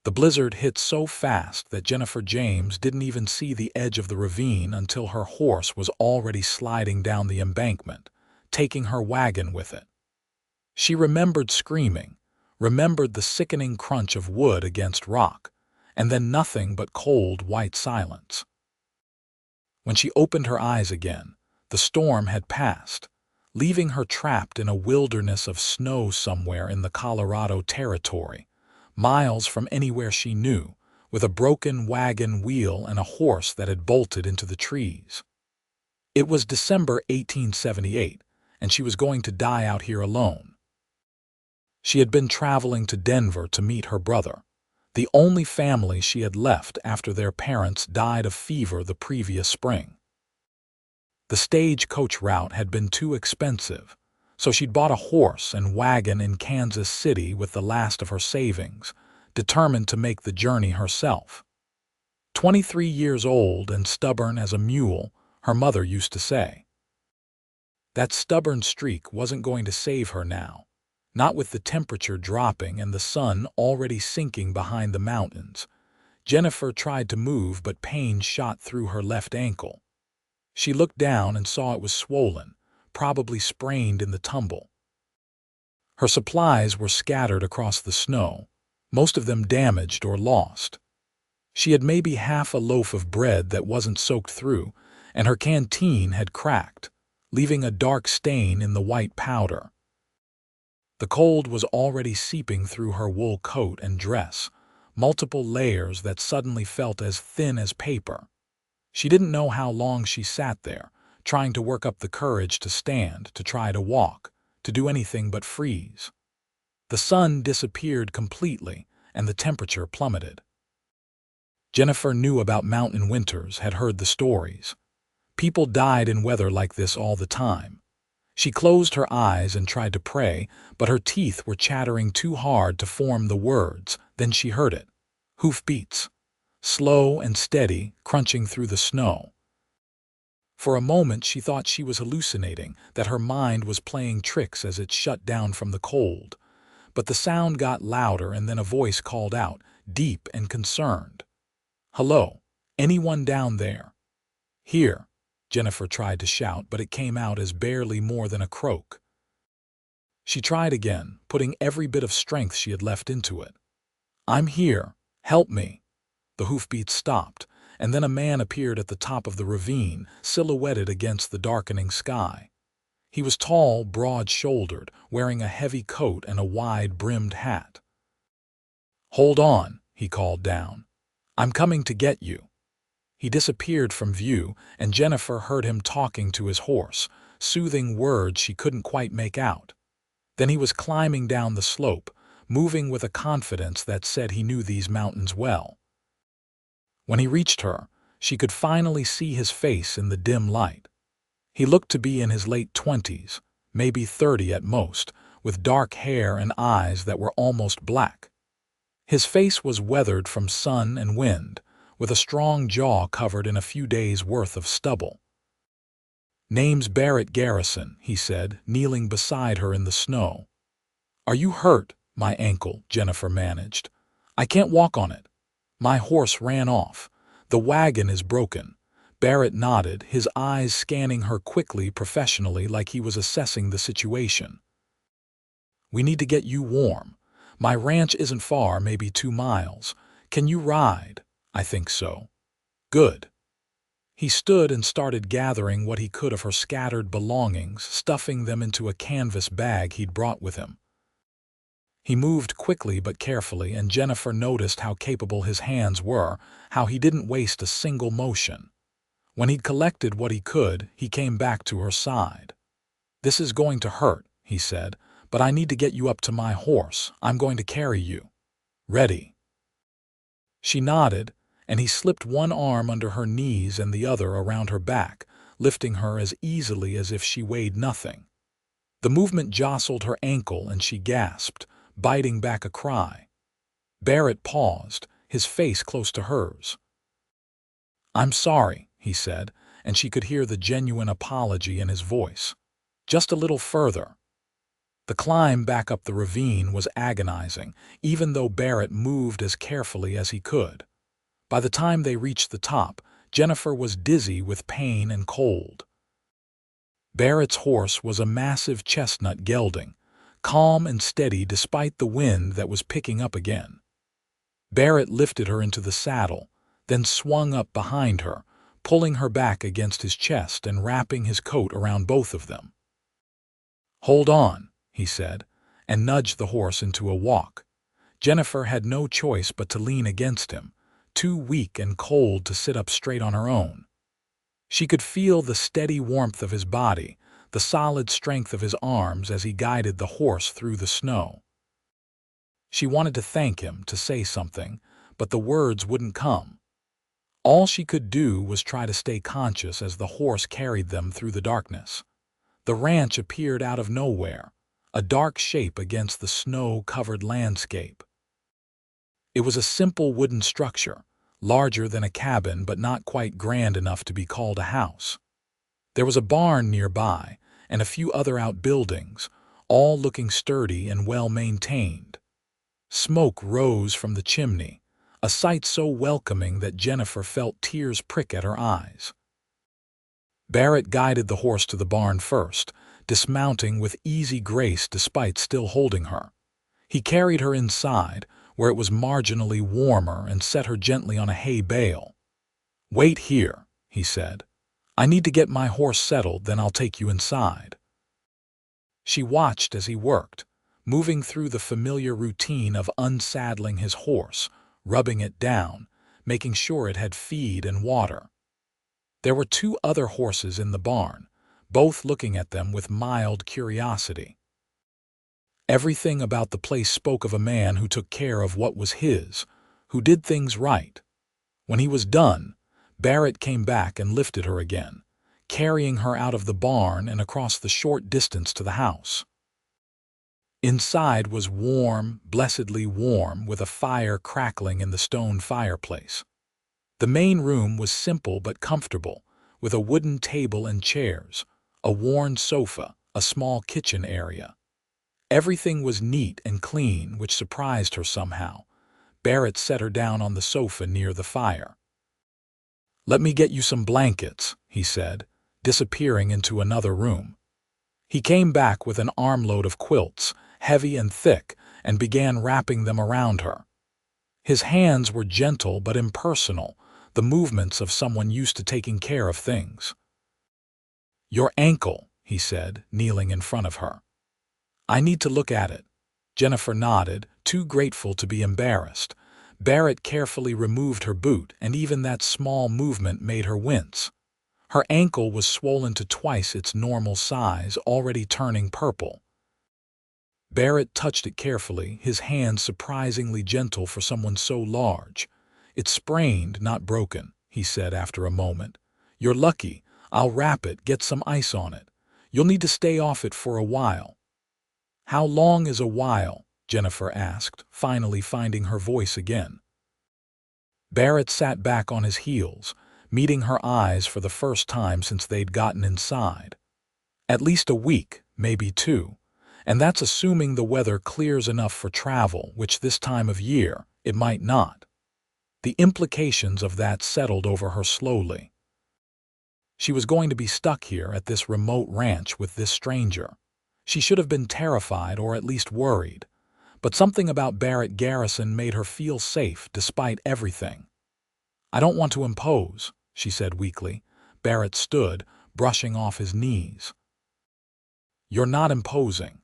The blizzard hit so fast that Jennifer James didn't even see the edge of the ravine until her horse was already sliding down the embankment, taking her wagon with it. She remembered screaming, remembered the sickening crunch of wood against rock, and then nothing but cold white silence. When she opened her eyes again, the storm had passed, leaving her trapped in a wilderness of snow somewhere in the Colorado Territory, miles from anywhere she knew, with a broken wagon wheel and a horse that had bolted into the trees. It was December 1878, and she was going to die out here alone. She had been traveling to Denver to meet her brother, the only family she had left after their parents died of fever the previous spring. The stagecoach route had been too expensive, so she'd bought a horse and wagon in Kansas City with the last of her savings, determined to make the journey herself. 23 years old and stubborn as a mule, her mother used to say. That stubborn streak wasn't going to save her now, not with the temperature dropping and the sun already sinking behind the mountains. Jennifer tried to move, but pain shot through her left ankle. She looked down and saw it was swollen, probably sprained in the tumble. Her supplies were scattered across the snow, most of them damaged or lost. She had maybe half a loaf of bread that wasn't soaked through, and her canteen had cracked, leaving a dark stain in the white powder. The cold was already seeping through her wool coat and dress, multiple layers that suddenly felt as thin as paper. She didn't know how long she sat there, trying to work up the courage to stand, to try to walk, to do anything but freeze. The sun disappeared completely, and the temperature plummeted. Jennifer knew about mountain winters, had heard the stories. People died in weather like this all the time. She closed her eyes and tried to pray, but her teeth were chattering too hard to form the words. Then she heard it. Hoofbeats. Slow and steady, crunching through the snow. For a moment she thought she was hallucinating, that her mind was playing tricks as it shut down from the cold. But the sound got louder, and then a voice called out, deep and concerned. "Hello? Anyone down there?" "Here," Jennifer tried to shout, but it came out as barely more than a croak. She tried again, putting every bit of strength she had left into it. "I'm here. Help me." The hoofbeats stopped, and then a man appeared at the top of the ravine, silhouetted against the darkening sky. He was tall, broad-shouldered, wearing a heavy coat and a wide-brimmed hat. "Hold on," he called down. "I'm coming to get you." He disappeared from view, and Jennifer heard him talking to his horse, soothing words she couldn't quite make out. Then he was climbing down the slope, moving with a confidence that said he knew these mountains well. When he reached her, she could finally see his face in the dim light. He looked to be in his late 20s, maybe 30 at most, with dark hair and eyes that were almost black. His face was weathered from sun and wind, with a strong jaw covered in a few days' worth of stubble. "Name's Barrett Garrison," he said, kneeling beside her in the snow. "Are you hurt?" "My ankle," Jennifer managed. "I can't walk on it. My horse ran off. The wagon is broken." Barrett nodded, his eyes scanning her quickly, professionally, like he was assessing the situation. "We need to get you warm. My ranch isn't far, maybe 2 miles. Can you ride?" "I think so." "Good." He stood and started gathering what he could of her scattered belongings, stuffing them into a canvas bag he'd brought with him. He moved quickly but carefully, and Jennifer noticed how capable his hands were, how he didn't waste a single motion. When he'd collected what he could, he came back to her side. "This is going to hurt," he said, "but I need to get you up to my horse. I'm going to carry you." "Ready." She nodded, and he slipped one arm under her knees and the other around her back, lifting her as easily as if she weighed nothing. The movement jostled her ankle, and she gasped, biting back a cry. Barrett paused, his face close to hers. "I'm sorry," he said, and she could hear the genuine apology in his voice. "Just a little further." The climb back up the ravine was agonizing, even though Barrett moved as carefully as he could. By the time they reached the top, Jennifer was dizzy with pain and cold. Barrett's horse was a massive chestnut gelding, calm and steady despite the wind that was picking up again. Barrett lifted her into the saddle, then swung up behind her, pulling her back against his chest and wrapping his coat around both of them. "Hold on," he said, and nudged the horse into a walk. Jennifer had no choice but to lean against him, too weak and cold to sit up straight on her own. She could feel the steady warmth of his body, the solid strength of his arms as he guided the horse through the snow. She wanted to thank him, to say something, but the words wouldn't come. All she could do was try to stay conscious as the horse carried them through the darkness. The ranch appeared out of nowhere, a dark shape against the snow-covered landscape. It was a simple wooden structure, larger than a cabin but not quite grand enough to be called a house. There was a barn nearby and a few other outbuildings, all looking sturdy and well-maintained. Smoke rose from the chimney, a sight so welcoming that Jennifer felt tears prick at her eyes. Barrett guided the horse to the barn first, dismounting with easy grace despite still holding her. He carried her inside, where it was marginally warmer, and set her gently on a hay bale. "Wait here," he said. "I need to get my horse settled, then I'll take you inside." She watched as he worked, moving through the familiar routine of unsaddling his horse, rubbing it down, making sure it had feed and water. There were 2 other horses in the barn, both looking at them with mild curiosity. Everything about the place spoke of a man who took care of what was his, who did things right. When he was done, Barrett came back and lifted her again, carrying her out of the barn and across the short distance to the house. Inside was warm, blessedly warm, with a fire crackling in the stone fireplace. The main room was simple but comfortable, with a wooden table and chairs, a worn sofa, a small kitchen area. Everything was neat and clean, which surprised her somehow. Barrett set her down on the sofa near the fire. "Let me get you some blankets," he said, disappearing into another room. He came back with an armload of quilts, heavy and thick, and began wrapping them around her. His hands were gentle but impersonal, the movements of someone used to taking care of things. "Your ankle," he said, kneeling in front of her. "I need to look at it." Jennifer nodded, too grateful to be embarrassed. Barrett carefully removed her boot, and even that small movement made her wince. Her ankle was swollen to twice its normal size, already turning purple. Barrett touched it carefully, his hand surprisingly gentle for someone so large. "It's sprained, not broken," he said after a moment. "You're lucky. I'll wrap it, get some ice on it. You'll need to stay off it for a while." "How long is a while?" Jennifer asked, finally finding her voice again. Barrett sat back on his heels, meeting her eyes for the first time since they'd gotten inside. "At least a week, maybe 2. And that's assuming the weather clears enough for travel, which this time of year, it might not." The implications of that settled over her slowly. She was going to be stuck here at this remote ranch with this stranger. She should have been terrified or at least worried, but something about Barrett Garrison made her feel safe despite everything. "I don't want to impose," she said weakly. Barrett stood, brushing off his knees. "You're not imposing.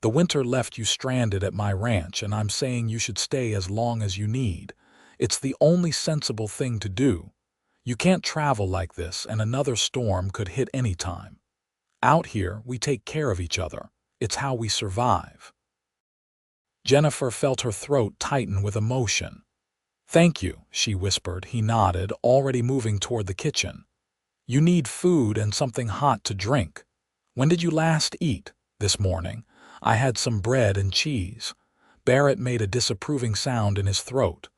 The winter left you stranded at my ranch, and I'm saying you should stay as long as you need. It's the only sensible thing to do. You can't travel like this, and another storm could hit any time. Out here, we take care of each other. It's how we survive." Jennifer felt her throat tighten with emotion. "Thank you," she whispered. He nodded, already moving toward the kitchen. "You need food and something hot to drink. When did you last eat?" "This morning. I had some bread and cheese." Barrett made a disapproving sound in his throat.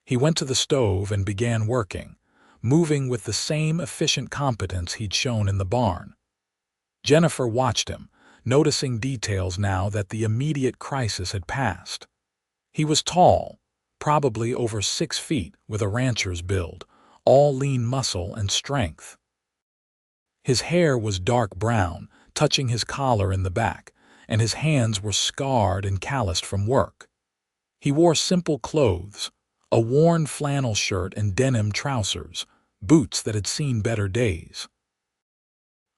He went to the stove and began working, moving with the same efficient competence he'd shown in the barn. Jennifer watched him, noticing details now that the immediate crisis had passed. He was tall, probably over 6 feet, with a rancher's build, all lean muscle and strength. His hair was dark brown, touching his collar in the back, and his hands were scarred and calloused from work. He wore simple clothes, a worn flannel shirt and denim trousers, boots that had seen better days.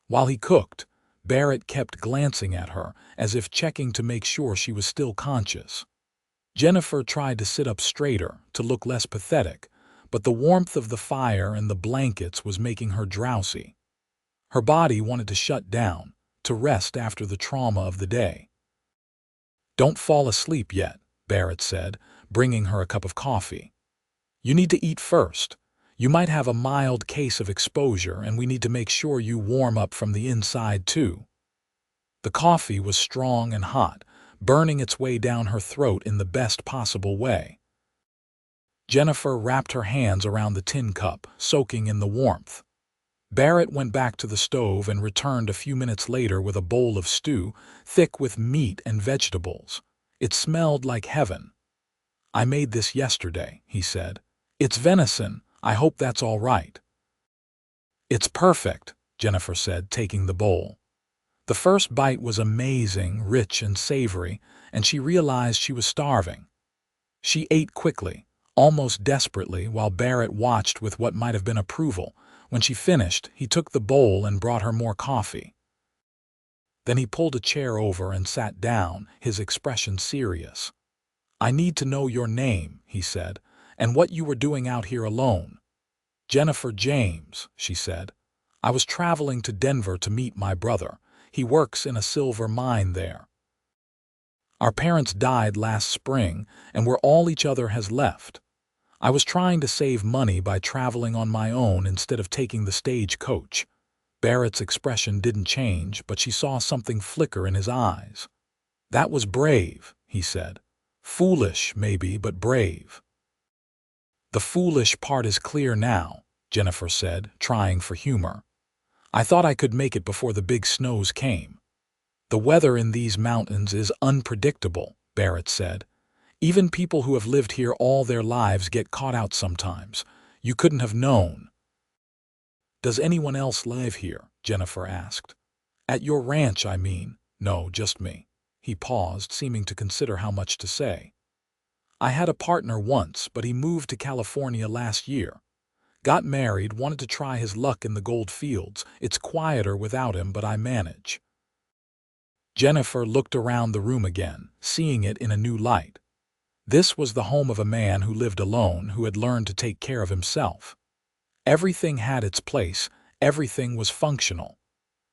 While he cooked, Barrett kept glancing at her, as if checking to make sure she was still conscious. Jennifer tried to sit up straighter, to look less pathetic, but the warmth of the fire and the blankets was making her drowsy. Her body wanted to shut down, to rest after the trauma of the day. "Don't fall asleep yet," Barrett said, bringing her a cup of coffee. "You need to eat first. You might have a mild case of exposure, and we need to make sure you warm up from the inside, too." The coffee was strong and hot, burning its way down her throat in the best possible way. Jennifer wrapped her hands around the tin cup, soaking in the warmth. Barrett went back to the stove and returned a few minutes later with a bowl of stew, thick with meat and vegetables. It smelled like heaven. "I made this yesterday," he said. "It's venison. I hope that's all right." "It's perfect," Jennifer said, taking the bowl. The first bite was amazing, rich and savory, and she realized she was starving. She ate quickly, almost desperately, while Barrett watched with what might have been approval. When she finished, he took the bowl and brought her more coffee. Then he pulled a chair over and sat down, his expression serious. "I need to know your name," he said, "and what you were doing out here alone." "Jennifer James," she said. "I was traveling to Denver to meet my brother. He works in a silver mine there. Our parents died last spring, and we're all each other has left. I was trying to save money by traveling on my own instead of taking the stagecoach." Barrett's expression didn't change, but she saw something flicker in his eyes. "That was brave," he said. "Foolish, maybe, but brave." "The foolish part is clear now," Jennifer said, trying for humor. "I thought I could make it before the big snows came." "The weather in these mountains is unpredictable," Barrett said. "Even people who have lived here all their lives get caught out sometimes. You couldn't have known." "Does anyone else live here?" Jennifer asked. "At your ranch, I mean." "No, just me." He paused, seeming to consider how much to say. "I had a partner once, but he moved to California last year. Got married, wanted to try his luck in the gold fields. It's quieter without him, but I manage." Jennifer looked around the room again, seeing it in a new light. This was the home of a man who lived alone, who had learned to take care of himself. Everything had its place, everything was functional.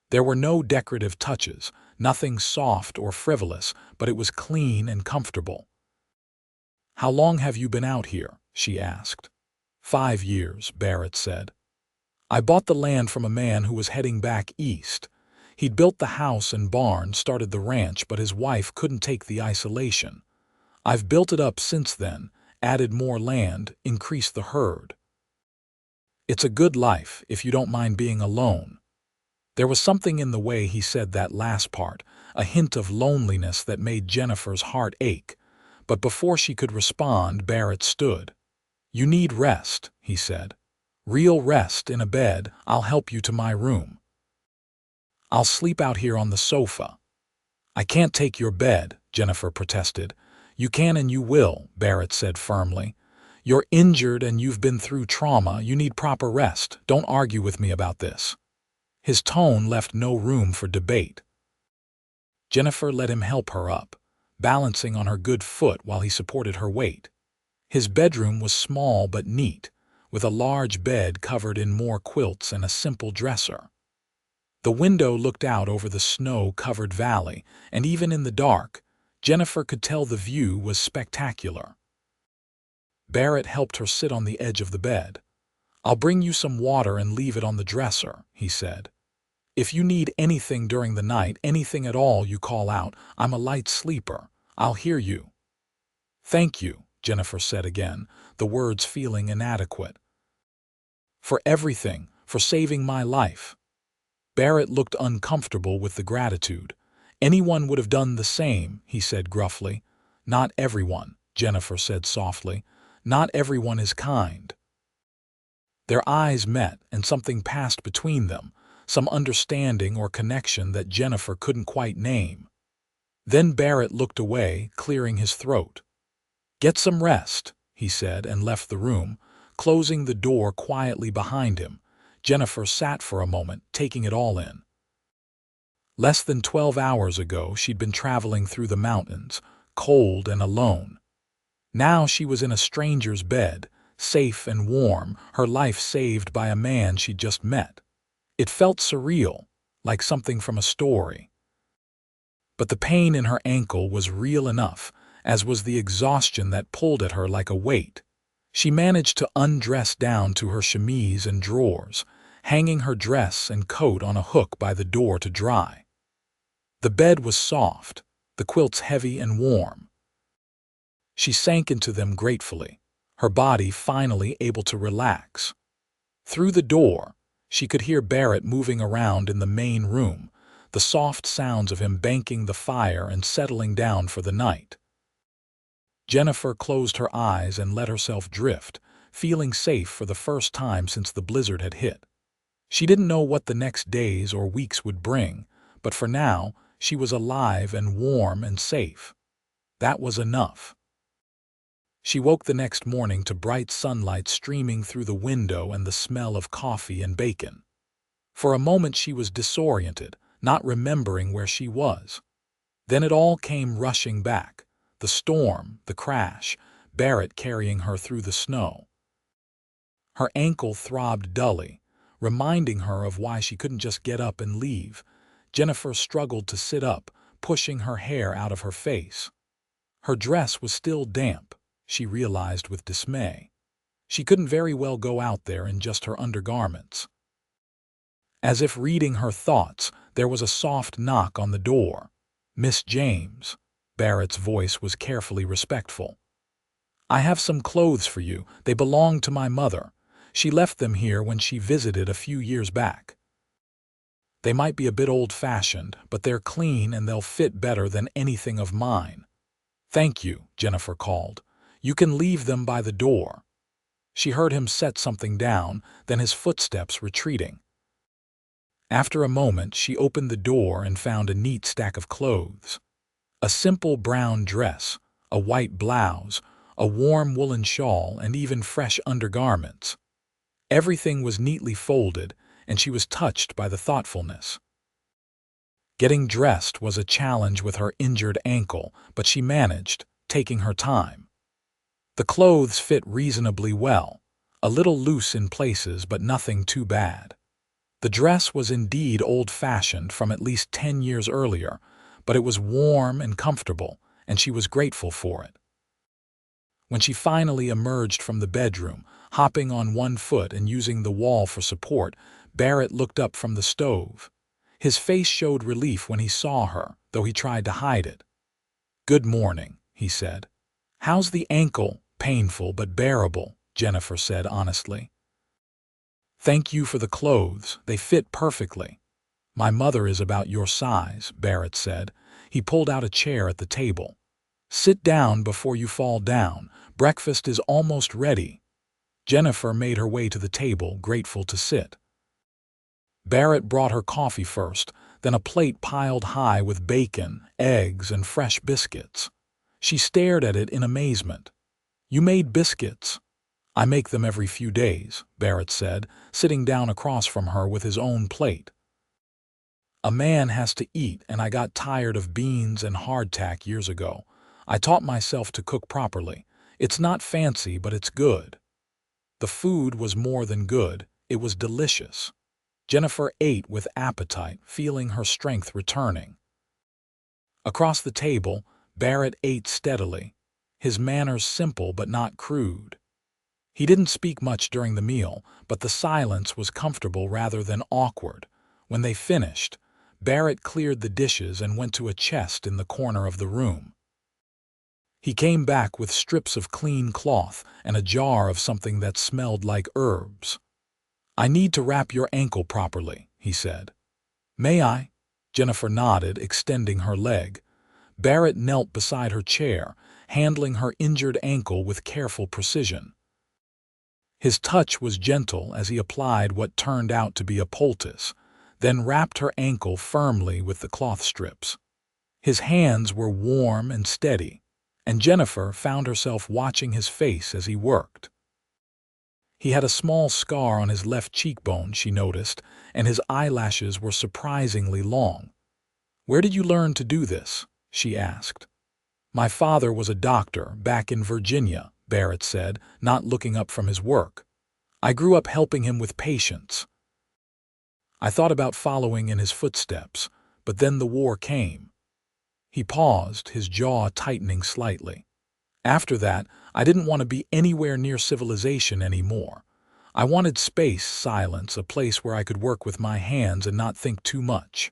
There were no decorative touches, nothing soft or frivolous, but it was clean and comfortable. "How long have you been out here?" she asked. 5 years, Barrett said. "I bought the land from a man who was heading back east. He'd built the house and barn, started the ranch, but his wife couldn't take the isolation. I've built it up since then, added more land, increased the herd. It's a good life, if you don't mind being alone." There was something in the way he said that last part, a hint of loneliness that made Jennifer's heart ache. But before she could respond, Barrett stood. "You need rest," he said. "Real rest in a bed. I'll help you to my room." "I'll sleep out here on the sofa." "I can't take your bed," Jennifer protested. "You can and you will," Barrett said firmly. "You're injured and you've been through trauma. You need proper rest. Don't argue with me about this." His tone left no room for debate. Jennifer let him help her up, balancing on her good foot while he supported her weight. His bedroom was small but neat, with a large bed covered in more quilts and a simple dresser. The window looked out over the snow-covered valley, and even in the dark, Jennifer could tell the view was spectacular. Barrett helped her sit on the edge of the bed. "I'll bring you some water and leave it on the dresser," he said. "If you need anything during the night, anything at all, you call out. I'm a light sleeper. I'll hear you." "Thank you," Jennifer said again, the words feeling inadequate. "For everything, for saving my life." Barrett looked uncomfortable with the gratitude. Anyone would have done the same, he said gruffly. Not everyone, Jennifer said softly. Not everyone is kind. Their eyes met, and something passed between them, some understanding or connection that Jennifer couldn't quite name. Then Barrett looked away, clearing his throat. "Get some rest," he said, and left the room, closing the door quietly behind him. Jennifer sat for a moment, taking it all in. Less than 12 hours ago, she'd been traveling through the mountains, cold and alone. Now she was in a stranger's bed, safe and warm, her life saved by a man she'd just met. It felt surreal, like something from a story. But the pain in her ankle was real enough, as was the exhaustion that pulled at her like a weight. She managed to undress down to her chemise and drawers, hanging her dress and coat on a hook by the door to dry. The bed was soft, the quilts heavy and warm. She sank into them gratefully, her body finally able to relax. Through the door, she could hear Barrett moving around in the main room, the soft sounds of him banking the fire and settling down for the night. Jennifer closed her eyes and let herself drift, feeling safe for the first time since the blizzard had hit. She didn't know what the next days or weeks would bring, but for now, she was alive and warm and safe. That was enough. She woke the next morning to bright sunlight streaming through the window and the smell of coffee and bacon. For a moment she was disoriented, not remembering where she was. Then it all came rushing back. The storm, the crash, Barrett carrying her through the snow. Her ankle throbbed dully, reminding her of why she couldn't just get up and leave. Jennifer struggled to sit up, pushing her hair out of her face. Her dress was still damp, she realized with dismay. She couldn't very well go out there in just her undergarments. As if reading her thoughts, there was a soft knock on the door. "Miss James." Barrett's voice was carefully respectful. "I have some clothes for you. They belong to my mother. She left them here when she visited a few years back. They might be a bit old-fashioned, but they're clean and they'll fit better than anything of mine." "Thank you," Jennifer called. "You can leave them by the door." She heard him set something down, then his footsteps retreating. After a moment, she opened the door and found a neat stack of clothes. A simple brown dress, a white blouse, a warm woolen shawl, and even fresh undergarments. Everything was neatly folded, and she was touched by the thoughtfulness. Getting dressed was a challenge with her injured ankle, but she managed, taking her time. The clothes fit reasonably well, a little loose in places but nothing too bad. The dress was indeed old-fashioned from at least 10 years earlier, but it was warm and comfortable, and she was grateful for it. When she finally emerged from the bedroom, hopping on one foot and using the wall for support, Barrett looked up from the stove. His face showed relief when he saw her, though he tried to hide it. "Good morning," he said. "How's the ankle?" "Painful but bearable," Jennifer said honestly. "Thank you for the clothes. They fit perfectly." "My mother is about your size," Barrett said. He pulled out a chair at the table. "Sit down before you fall down. Breakfast is almost ready." Jennifer made her way to the table, grateful to sit. Barrett brought her coffee first, then a plate piled high with bacon, eggs, and fresh biscuits. She stared at it in amazement. "You made biscuits?" "I make them every few days," Barrett said, sitting down across from her with his own plate. "A man has to eat, and I got tired of beans and hardtack years ago. I taught myself to cook properly. It's not fancy, but it's good." The food was more than good, it was delicious. Jennifer ate with appetite, feeling her strength returning. Across the table, Barrett ate steadily, his manners simple but not crude. He didn't speak much during the meal, but the silence was comfortable rather than awkward. When they finished, Barrett cleared the dishes and went to a chest in the corner of the room. He came back with strips of clean cloth and a jar of something that smelled like herbs. "I need to wrap your ankle properly," he said. "May I?" Jennifer nodded, extending her leg. Barrett knelt beside her chair, handling her injured ankle with careful precision. His touch was gentle as he applied what turned out to be a poultice, then wrapped her ankle firmly with the cloth strips. His hands were warm and steady, and Jennifer found herself watching his face as he worked. He had a small scar on his left cheekbone, she noticed, and his eyelashes were surprisingly long. "Where did you learn to do this?" she asked. "My father was a doctor back in Virginia," Barrett said, not looking up from his work. "I grew up helping him with patients. I thought about following in his footsteps, but then the war came." He paused, his jaw tightening slightly. "After that, I didn't want to be anywhere near civilization anymore. I wanted space, silence, a place where I could work with my hands and not think too much."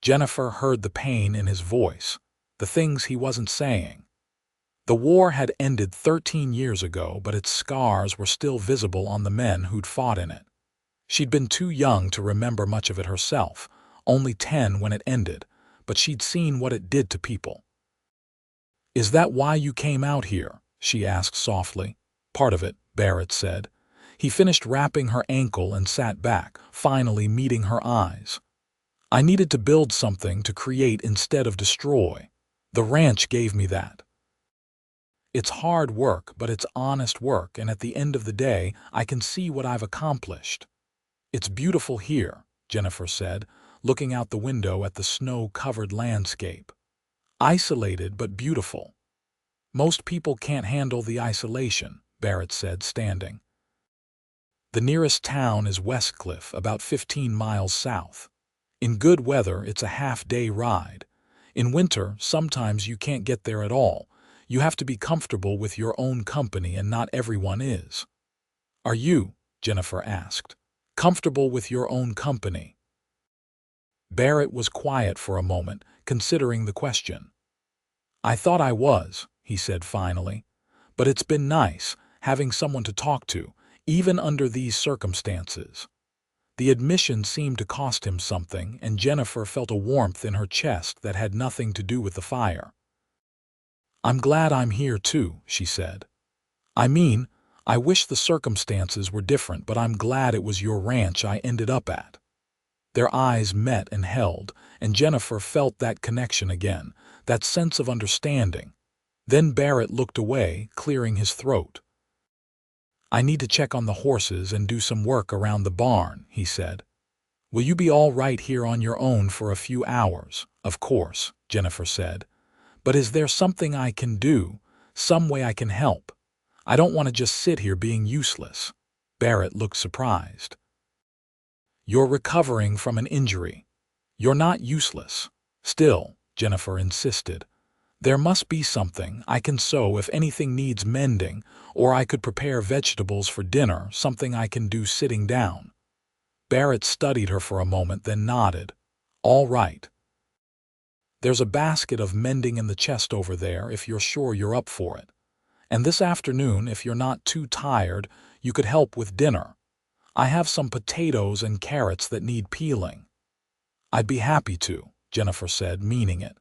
Jennifer heard the pain in his voice, the things he wasn't saying. The war had ended 13 years ago, but its scars were still visible on the men who'd fought in it. She'd been too young to remember much of it herself, only 10 when it ended, but she'd seen what it did to people. "Is that why you came out here?" she asked softly. "Part of it," Barrett said. He finished wrapping her ankle and sat back, finally meeting her eyes. "I needed to build something to create instead of destroy. The ranch gave me that. It's hard work, but it's honest work, and at the end of the day, I can see what I've accomplished." "It's beautiful here," Jennifer said, looking out the window at the snow-covered landscape. "Isolated but beautiful." "Most people can't handle the isolation," Barrett said, standing. "The nearest town is Westcliff, about 15 miles south. In good weather, it's a half-day ride. In winter, sometimes you can't get there at all. You have to be comfortable with your own company, and not everyone is." "Are you," Jennifer asked, "comfortable with your own company?" Barrett was quiet for a moment, considering the question. "I thought I was," he said finally. "But it's been nice, having someone to talk to, even under these circumstances." The admission seemed to cost him something, and Jennifer felt a warmth in her chest that had nothing to do with the fire. "I'm glad I'm here too," she said. "I mean, I wish the circumstances were different, but I'm glad it was your ranch I ended up at." Their eyes met and held, and Jennifer felt that connection again, that sense of understanding. Then Barrett looked away, clearing his throat. "I need to check on the horses and do some work around the barn," he said. "Will you be all right here on your own for a few hours?" "Of course," Jennifer said. "But is there something I can do, some way I can help? I don't want to just sit here being useless." Barrett looked surprised. "You're recovering from an injury. You're not useless." "Still," Jennifer insisted, "there must be something. I can sew if anything needs mending, or I could prepare vegetables for dinner, something I can do sitting down." Barrett studied her for a moment, then nodded. "All right. There's a basket of mending in the chest over there if you're sure you're up for it. And this afternoon, if you're not too tired, you could help with dinner. I have some potatoes and carrots that need peeling." "I'd be happy to," Jennifer said, meaning it.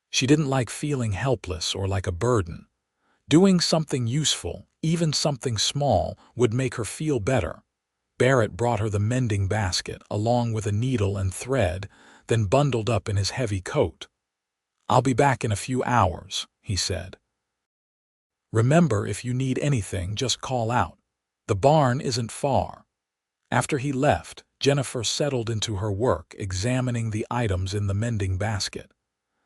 She didn't like feeling helpless or like a burden. Doing something useful, even something small, would make her feel better. Barrett brought her the mending basket, along with a needle and thread, then bundled up in his heavy coat. "I'll be back in a few hours," he said. "Remember, if you need anything, just call out. The barn isn't far." After he left, Jennifer settled into her work, examining the items in the mending basket.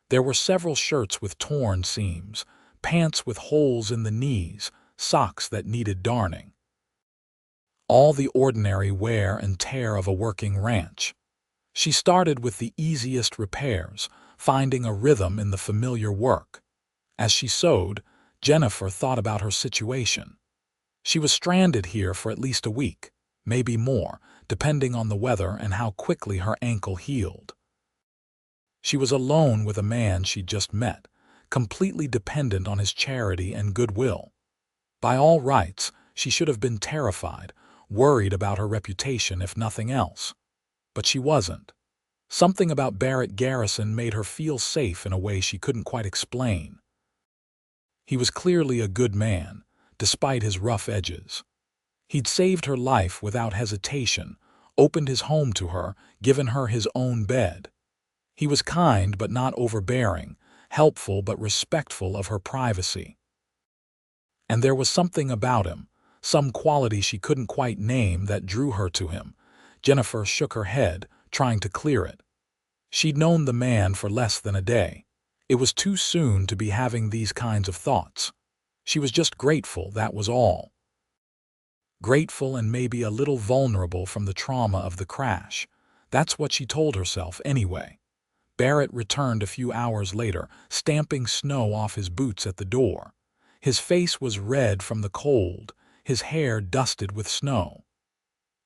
There were several shirts with torn seams, pants with holes in the knees, socks that needed darning. All the ordinary wear and tear of a working ranch. She started with the easiest repairs, finding a rhythm in the familiar work. As she sewed, Jennifer thought about her situation. She was stranded here for at least a week, maybe more, depending on the weather and how quickly her ankle healed. She was alone with a man she'd just met, completely dependent on his charity and goodwill. By all rights, she should have been terrified, worried about her reputation if nothing else. But she wasn't. Something about Barrett Garrison made her feel safe in a way she couldn't quite explain. He was clearly a good man, despite his rough edges. He'd saved her life without hesitation, opened his home to her, given her his own bed. He was kind but not overbearing, helpful but respectful of her privacy. And there was something about him, some quality she couldn't quite name, that drew her to him. Jennifer shook her head, trying to clear it. She'd known the man for less than a day. It was too soon to be having these kinds of thoughts. She was just grateful, that was all. Grateful and maybe a little vulnerable from the trauma of the crash. That's what she told herself anyway. Barrett returned a few hours later, stamping snow off his boots at the door. His face was red from the cold, his hair dusted with snow.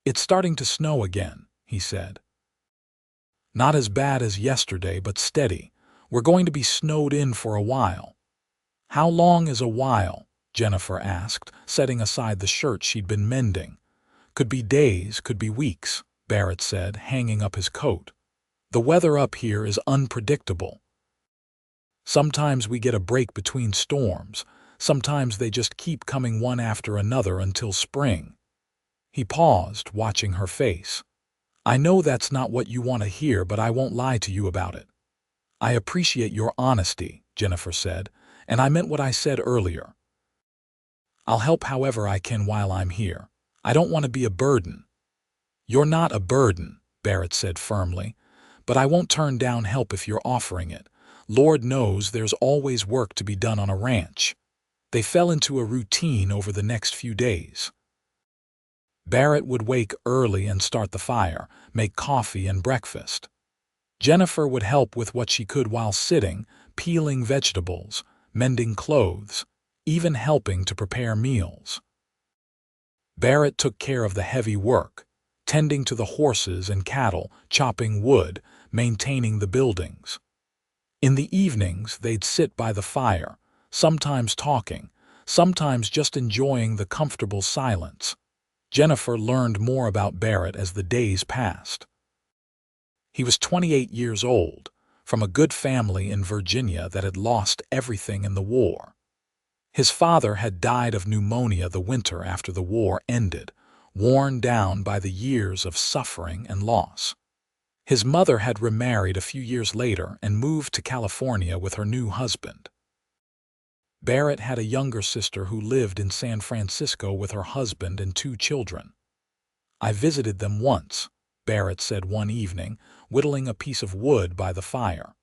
"It's starting to snow again," he said. "Not as bad as yesterday, but steady. We're going to be snowed in for a while." "How long is a while?" Jennifer asked, setting aside the shirt she'd been mending. "Could be days, could be weeks," Barrett said, hanging up his coat. "The weather up here is unpredictable. Sometimes we get a break between storms. Sometimes they just keep coming one after another until spring." He paused, watching her face. "I know that's not what you want to hear, but I won't lie to you about it." "I appreciate your honesty," Jennifer said, "and I meant what I said earlier. I'll help however I can while I'm here. I don't want to be a burden." "You're not a burden," Barrett said firmly, "but I won't turn down help if you're offering it. Lord knows there's always work to be done on a ranch." They fell into a routine over the next few days. Barrett would wake early and start the fire, make coffee and breakfast. Jennifer would help with what she could while sitting, peeling vegetables, mending clothes, even helping to prepare meals. Barrett took care of the heavy work, tending to the horses and cattle, chopping wood, maintaining the buildings. In the evenings, they'd sit by the fire, sometimes talking, sometimes just enjoying the comfortable silence. Jennifer learned more about Barrett as the days passed. He was 28 years old, from a good family in Virginia that had lost everything in the war. His father had died of pneumonia the winter after the war ended, worn down by the years of suffering and loss. His mother had remarried a few years later and moved to California with her new husband. Barrett had a younger sister who lived in San Francisco with her husband and 2 children. "I visited them once," Barrett said one evening, whittling a piece of wood by the fire.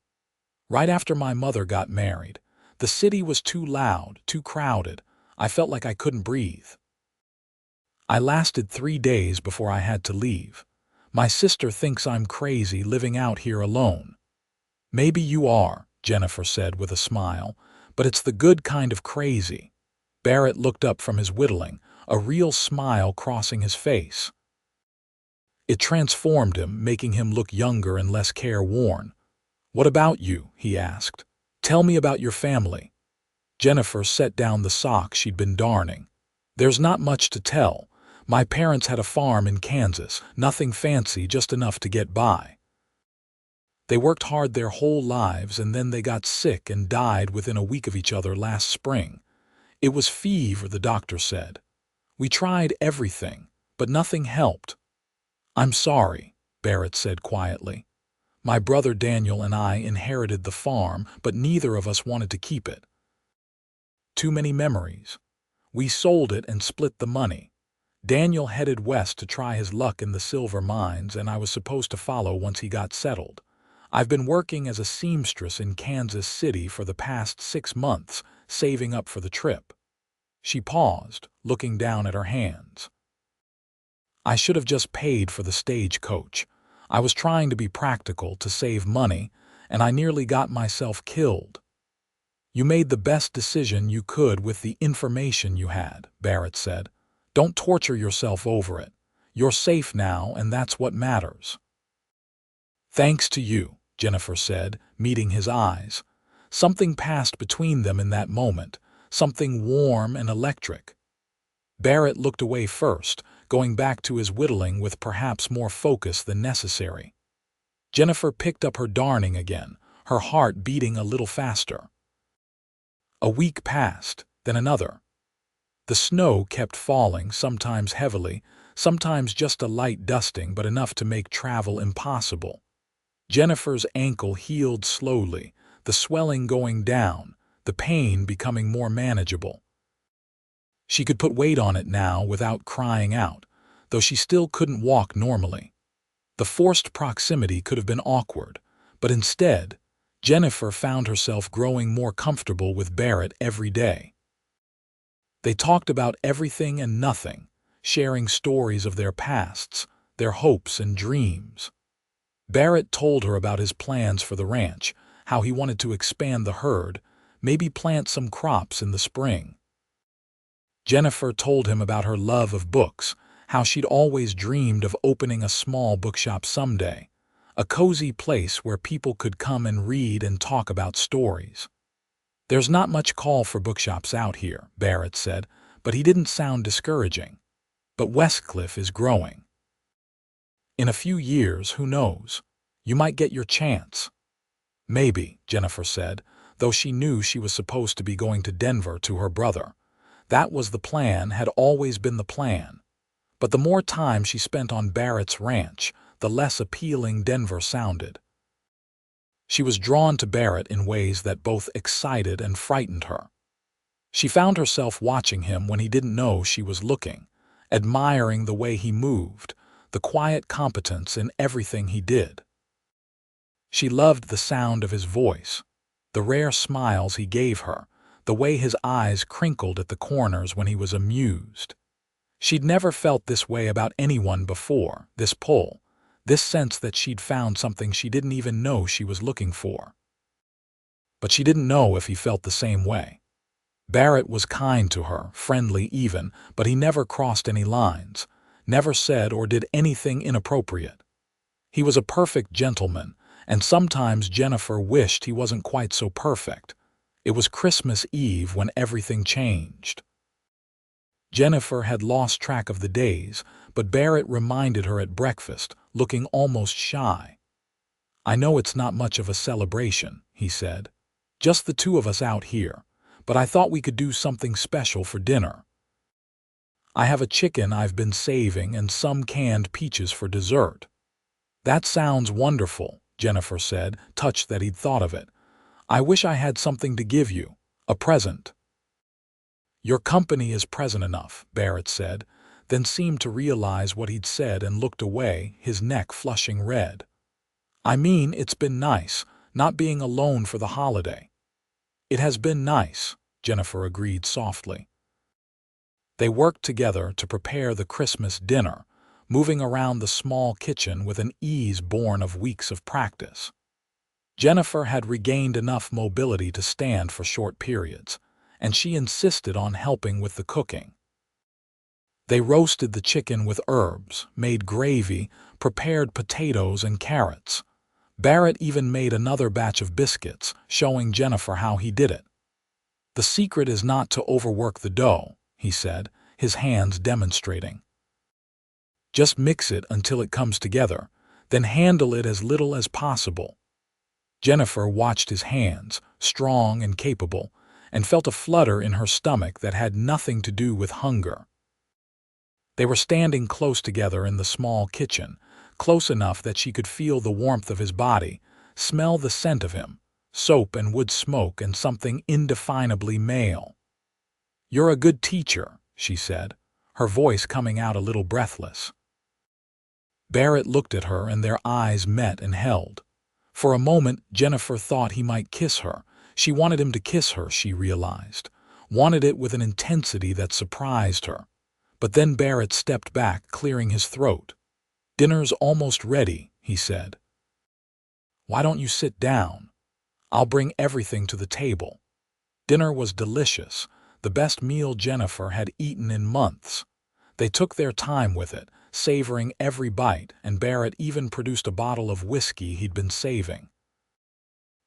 "Right after my mother got married. The city was too loud, too crowded. I felt like I couldn't breathe. I lasted 3 days before I had to leave. My sister thinks I'm crazy living out here alone." "Maybe you are," Jennifer said with a smile, "but it's the good kind of crazy." Barrett looked up from his whittling, a real smile crossing his face. It transformed him, making him look younger and less careworn. "What about you?" he asked. "Tell me about your family." Jennifer set down the socks she'd been darning. "There's not much to tell. My parents had a farm in Kansas, nothing fancy, just enough to get by. They worked hard their whole lives, and then they got sick and died within a week of each other last spring. It was fever, the doctor said. We tried everything, but nothing helped." "I'm sorry," Barrett said quietly. "My brother Daniel and I inherited the farm, but neither of us wanted to keep it. Too many memories. We sold it and split the money. Daniel headed west to try his luck in the silver mines, and I was supposed to follow once he got settled. I've been working as a seamstress in Kansas City for the past 6 months, saving up for the trip." She paused, looking down at her hands. "I should have just paid for the stagecoach. I was trying to be practical, to save money, and I nearly got myself killed." "You made the best decision you could with the information you had," Barrett said. "Don't torture yourself over it. You're safe now, and that's what matters." "Thanks to you," Jennifer said, meeting his eyes. Something passed between them in that moment, something warm and electric. Barrett looked away first, going back to his whittling with perhaps more focus than necessary. Jennifer picked up her darning again, her heart beating a little faster. A week passed, then another. The snow kept falling, sometimes heavily, sometimes just a light dusting, but enough to make travel impossible. Jennifer's ankle healed slowly, the swelling going down, the pain becoming more manageable. She could put weight on it now without crying out, though she still couldn't walk normally. The forced proximity could have been awkward, but instead, Jennifer found herself growing more comfortable with Barrett every day. They talked about everything and nothing, sharing stories of their pasts, their hopes and dreams. Barrett told her about his plans for the ranch, how he wanted to expand the herd, maybe plant some crops in the spring. Jennifer told him about her love of books, how she'd always dreamed of opening a small bookshop someday, a cozy place where people could come and read and talk about stories. "There's not much call for bookshops out here," Barrett said, but he didn't sound discouraging. "But Westcliff is growing. In a few years, who knows? You might get your chance." "Maybe," Jennifer said, though she knew she was supposed to be going to Denver to her brother. That was the plan, had always been the plan. But the more time she spent on Barrett's ranch, the less appealing Denver sounded. She was drawn to Barrett in ways that both excited and frightened her. She found herself watching him when he didn't know she was looking, admiring the way he moved, the quiet competence in everything he did. She loved the sound of his voice, the rare smiles he gave her, the way his eyes crinkled at the corners when he was amused. She'd never felt this way about anyone before, this pull, this sense that she'd found something she didn't even know she was looking for. But she didn't know if he felt the same way. Barrett was kind to her, friendly even, but he never crossed any lines, never said or did anything inappropriate. He was a perfect gentleman, and sometimes Jennifer wished he wasn't quite so perfect. It was Christmas Eve when everything changed. Jennifer had lost track of the days, but Barrett reminded her at breakfast, looking almost shy. "I know it's not much of a celebration," he said. "Just the two of us out here, but I thought we could do something special for dinner. I have a chicken I've been saving and some canned peaches for dessert." "That sounds wonderful," Jennifer said, touched that he'd thought of it. "I wish I had something to give you, a present." "Your company is present enough," Barrett said, then seemed to realize what he'd said and looked away, his neck flushing red. "I mean, it's been nice, not being alone for the holiday." "It has been nice," Jennifer agreed softly. They worked together to prepare the Christmas dinner, moving around the small kitchen with an ease born of weeks of practice. Jennifer had regained enough mobility to stand for short periods, and she insisted on helping with the cooking. They roasted the chicken with herbs, made gravy, prepared potatoes and carrots. Barrett even made another batch of biscuits, showing Jennifer how he did it. "The secret is not to overwork the dough," he said, his hands demonstrating. "Just mix it until it comes together, then handle it as little as possible." Jennifer watched his hands, strong and capable, and felt a flutter in her stomach that had nothing to do with hunger. They were standing close together in the small kitchen, close enough that she could feel the warmth of his body, smell the scent of him, soap and wood smoke and something indefinably male. "You're a good teacher," she said, her voice coming out a little breathless. Barrett looked at her and their eyes met and held. For a moment, Jennifer thought he might kiss her. She wanted him to kiss her, she realized, wanted it with an intensity that surprised her. But then Barrett stepped back, clearing his throat. "Dinner's almost ready," he said. "Why don't you sit down? I'll bring everything to the table." Dinner was delicious, the best meal Jennifer had eaten in months. They took their time with it, savoring every bite, and Barrett even produced a bottle of whiskey he'd been saving.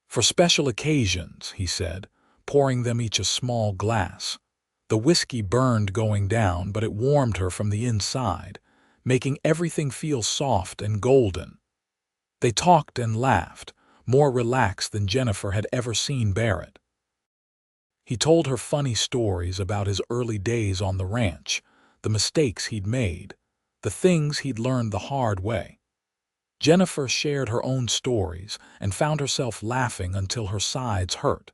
"For special occasions," he said, pouring them each a small glass. The whiskey burned going down, but it warmed her from the inside, making everything feel soft and golden. They talked and laughed, more relaxed than Jennifer had ever seen Barrett. He told her funny stories about his early days on the ranch, the mistakes he'd made, the things he'd learned the hard way. Jennifer shared her own stories and found herself laughing until her sides hurt.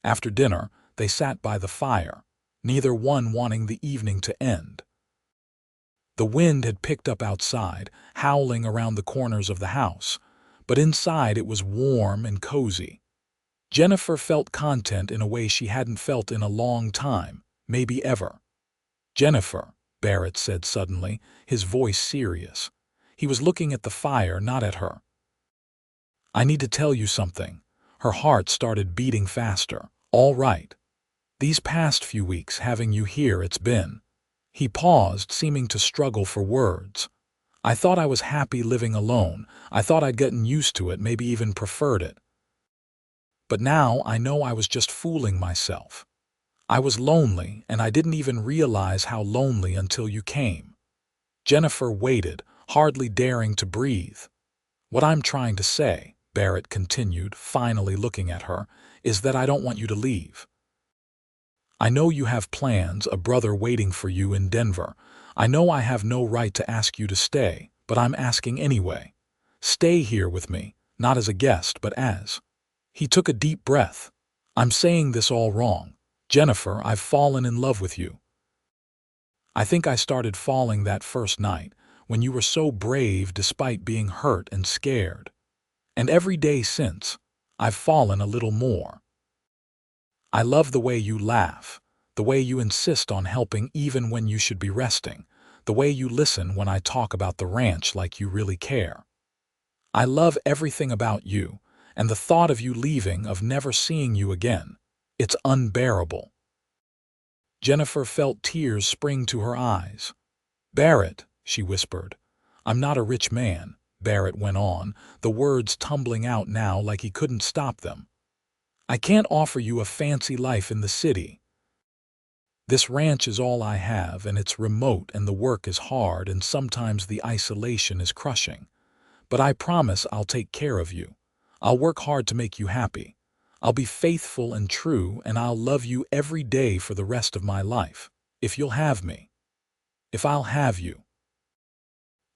After dinner, they sat by the fire, neither one wanting the evening to end. The wind had picked up outside, howling around the corners of the house, but inside it was warm and cozy. Jennifer felt content in a way she hadn't felt in a long time, maybe ever. "Jennifer," Barrett said suddenly, his voice serious. He was looking at the fire, not at her. "I need to tell you something." Her heart started beating faster. "All right. These past few weeks having you here, it's been—" He paused, seeming to struggle for words. "I thought I was happy living alone. I thought I'd gotten used to it, maybe even preferred it. But now I know I was just fooling myself. I was lonely, and I didn't even realize how lonely until you came." Jennifer waited, hardly daring to breathe. "What I'm trying to say," Barrett continued, finally looking at her, "is that I don't want you to leave. I know you have plans, a brother waiting for you in Denver. I know I have no right to ask you to stay, but I'm asking anyway. Stay here with me, not as a guest, but as—" He took a deep breath. "I'm saying this all wrong. Jennifer, I've fallen in love with you. I think I started falling that first night, when you were so brave despite being hurt and scared. And every day since, I've fallen a little more. I love the way you laugh, the way you insist on helping even when you should be resting, the way you listen when I talk about the ranch like you really care. I love everything about you, and the thought of you leaving, of never seeing you again, it's unbearable." Jennifer felt tears spring to her eyes. "Barrett," she whispered. "I'm not a rich man," Barrett went on, the words tumbling out now like he couldn't stop them. "I can't offer you a fancy life in the city. This ranch is all I have, and it's remote, and the work is hard, and sometimes the isolation is crushing. But I promise I'll take care of you. I'll work hard to make you happy. I'll be faithful and true, and I'll love you every day for the rest of my life. If you'll have me. If I'll have you."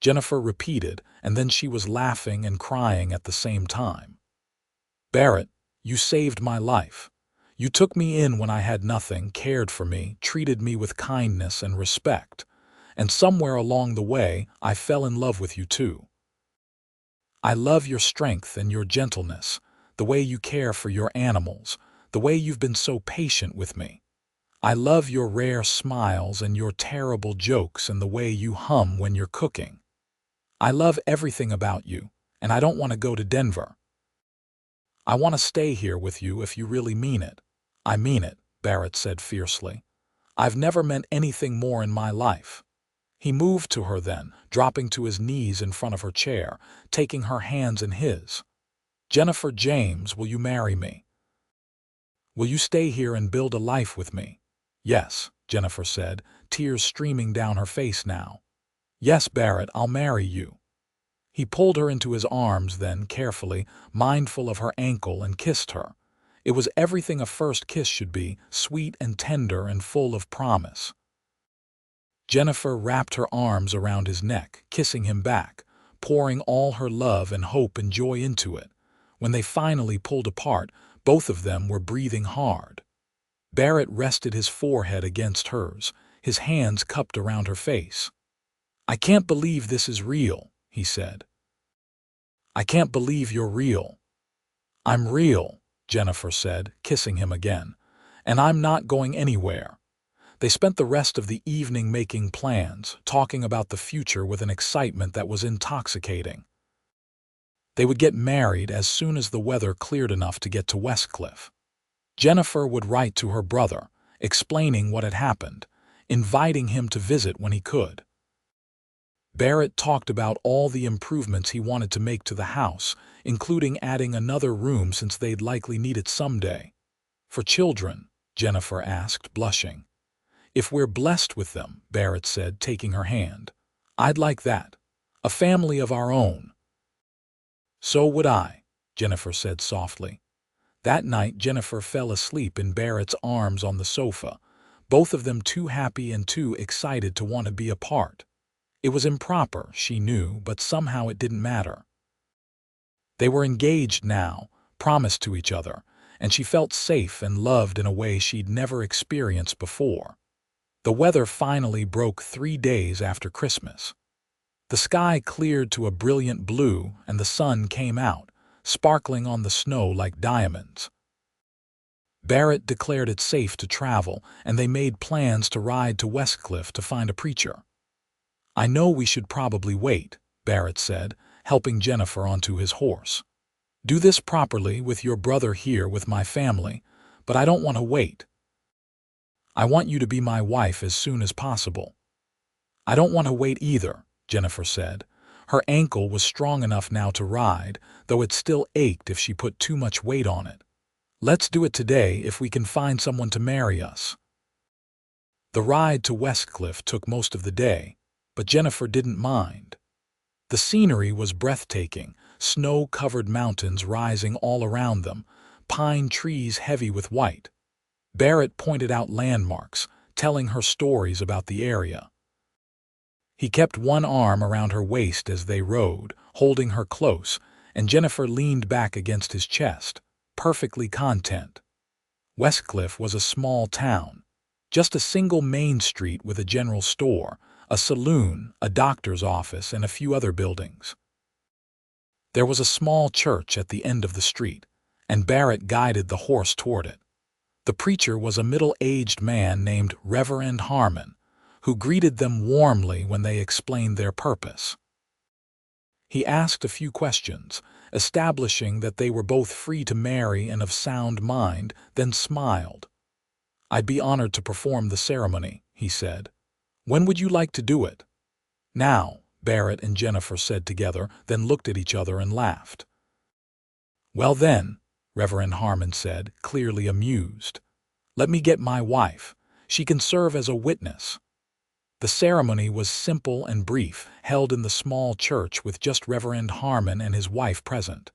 Jennifer repeated, and then she was laughing and crying at the same time. "Barrett, you saved my life. You took me in when I had nothing, cared for me, treated me with kindness and respect. And somewhere along the way, I fell in love with you too. I love your strength and your gentleness, the way you care for your animals, the way you've been so patient with me. I love your rare smiles and your terrible jokes and the way you hum when you're cooking. I love everything about you, and I don't want to go to Denver. I want to stay here with you if you really mean it." "I mean it," Barrett said fiercely. "I've never meant anything more in my life." He moved to her then, dropping to his knees in front of her chair, taking her hands in his. "Jennifer James, will you marry me? Will you stay here and build a life with me?" "Yes," Jennifer said, tears streaming down her face now. "Yes, Barrett, I'll marry you." He pulled her into his arms then, carefully, mindful of her ankle, and kissed her. It was everything a first kiss should be, sweet and tender and full of promise. Jennifer wrapped her arms around his neck, kissing him back, pouring all her love and hope and joy into it. When they finally pulled apart, both of them were breathing hard. Barrett rested his forehead against hers, his hands cupped around her face. "I can't believe this is real," he said. "I can't believe you're real." "I'm real," Jennifer said, kissing him again. "And I'm not going anywhere." They spent the rest of the evening making plans, talking about the future with an excitement that was intoxicating. They would get married as soon as the weather cleared enough to get to Westcliff. Jennifer would write to her brother, explaining what had happened, inviting him to visit when he could. Barrett talked about all the improvements he wanted to make to the house, including adding another room since they'd likely need it someday. "For children?" Jennifer asked, blushing. "If we're blessed with them," Barrett said, taking her hand. "I'd like that. A family of our own." "So would I," Jennifer said softly. That night, Jennifer fell asleep in Barrett's arms on the sofa, both of them too happy and too excited to want to be apart. It was improper, she knew, but somehow it didn't matter. They were engaged now, promised to each other, and she felt safe and loved in a way she'd never experienced before. The weather finally broke 3 days after Christmas. The sky cleared to a brilliant blue and the sun came out, sparkling on the snow like diamonds. Barrett declared it safe to travel, and they made plans to ride to Westcliff to find a preacher. "I know we should probably wait," Barrett said, helping Jennifer onto his horse. "Do this properly with your brother here with my family, but I don't want to wait. I want you to be my wife as soon as possible." "I don't want to wait either," Jennifer said. Her ankle was strong enough now to ride, though it still ached if she put too much weight on it. "Let's do it today if we can find someone to marry us." The ride to Westcliff took most of the day, but Jennifer didn't mind. The scenery was breathtaking, snow-covered mountains rising all around them, pine trees heavy with white. Barrett pointed out landmarks, telling her stories about the area. He kept one arm around her waist as they rode, holding her close, and Jennifer leaned back against his chest, perfectly content. Westcliff was a small town, just a single main street with a general store, a saloon, a doctor's office, and a few other buildings. There was a small church at the end of the street, and Barrett guided the horse toward it. The preacher was a middle-aged man named Reverend Harmon, who greeted them warmly when they explained their purpose. He asked a few questions, establishing that they were both free to marry and of sound mind, then smiled. "I'd be honored to perform the ceremony," he said. "When would you like to do it?" "Now," Barrett and Jennifer said together, then looked at each other and laughed. "Well then," Reverend Harmon said, clearly amused, "let me get my wife. She can serve as a witness." The ceremony was simple and brief, held in the small church with just Reverend Harmon and his wife present.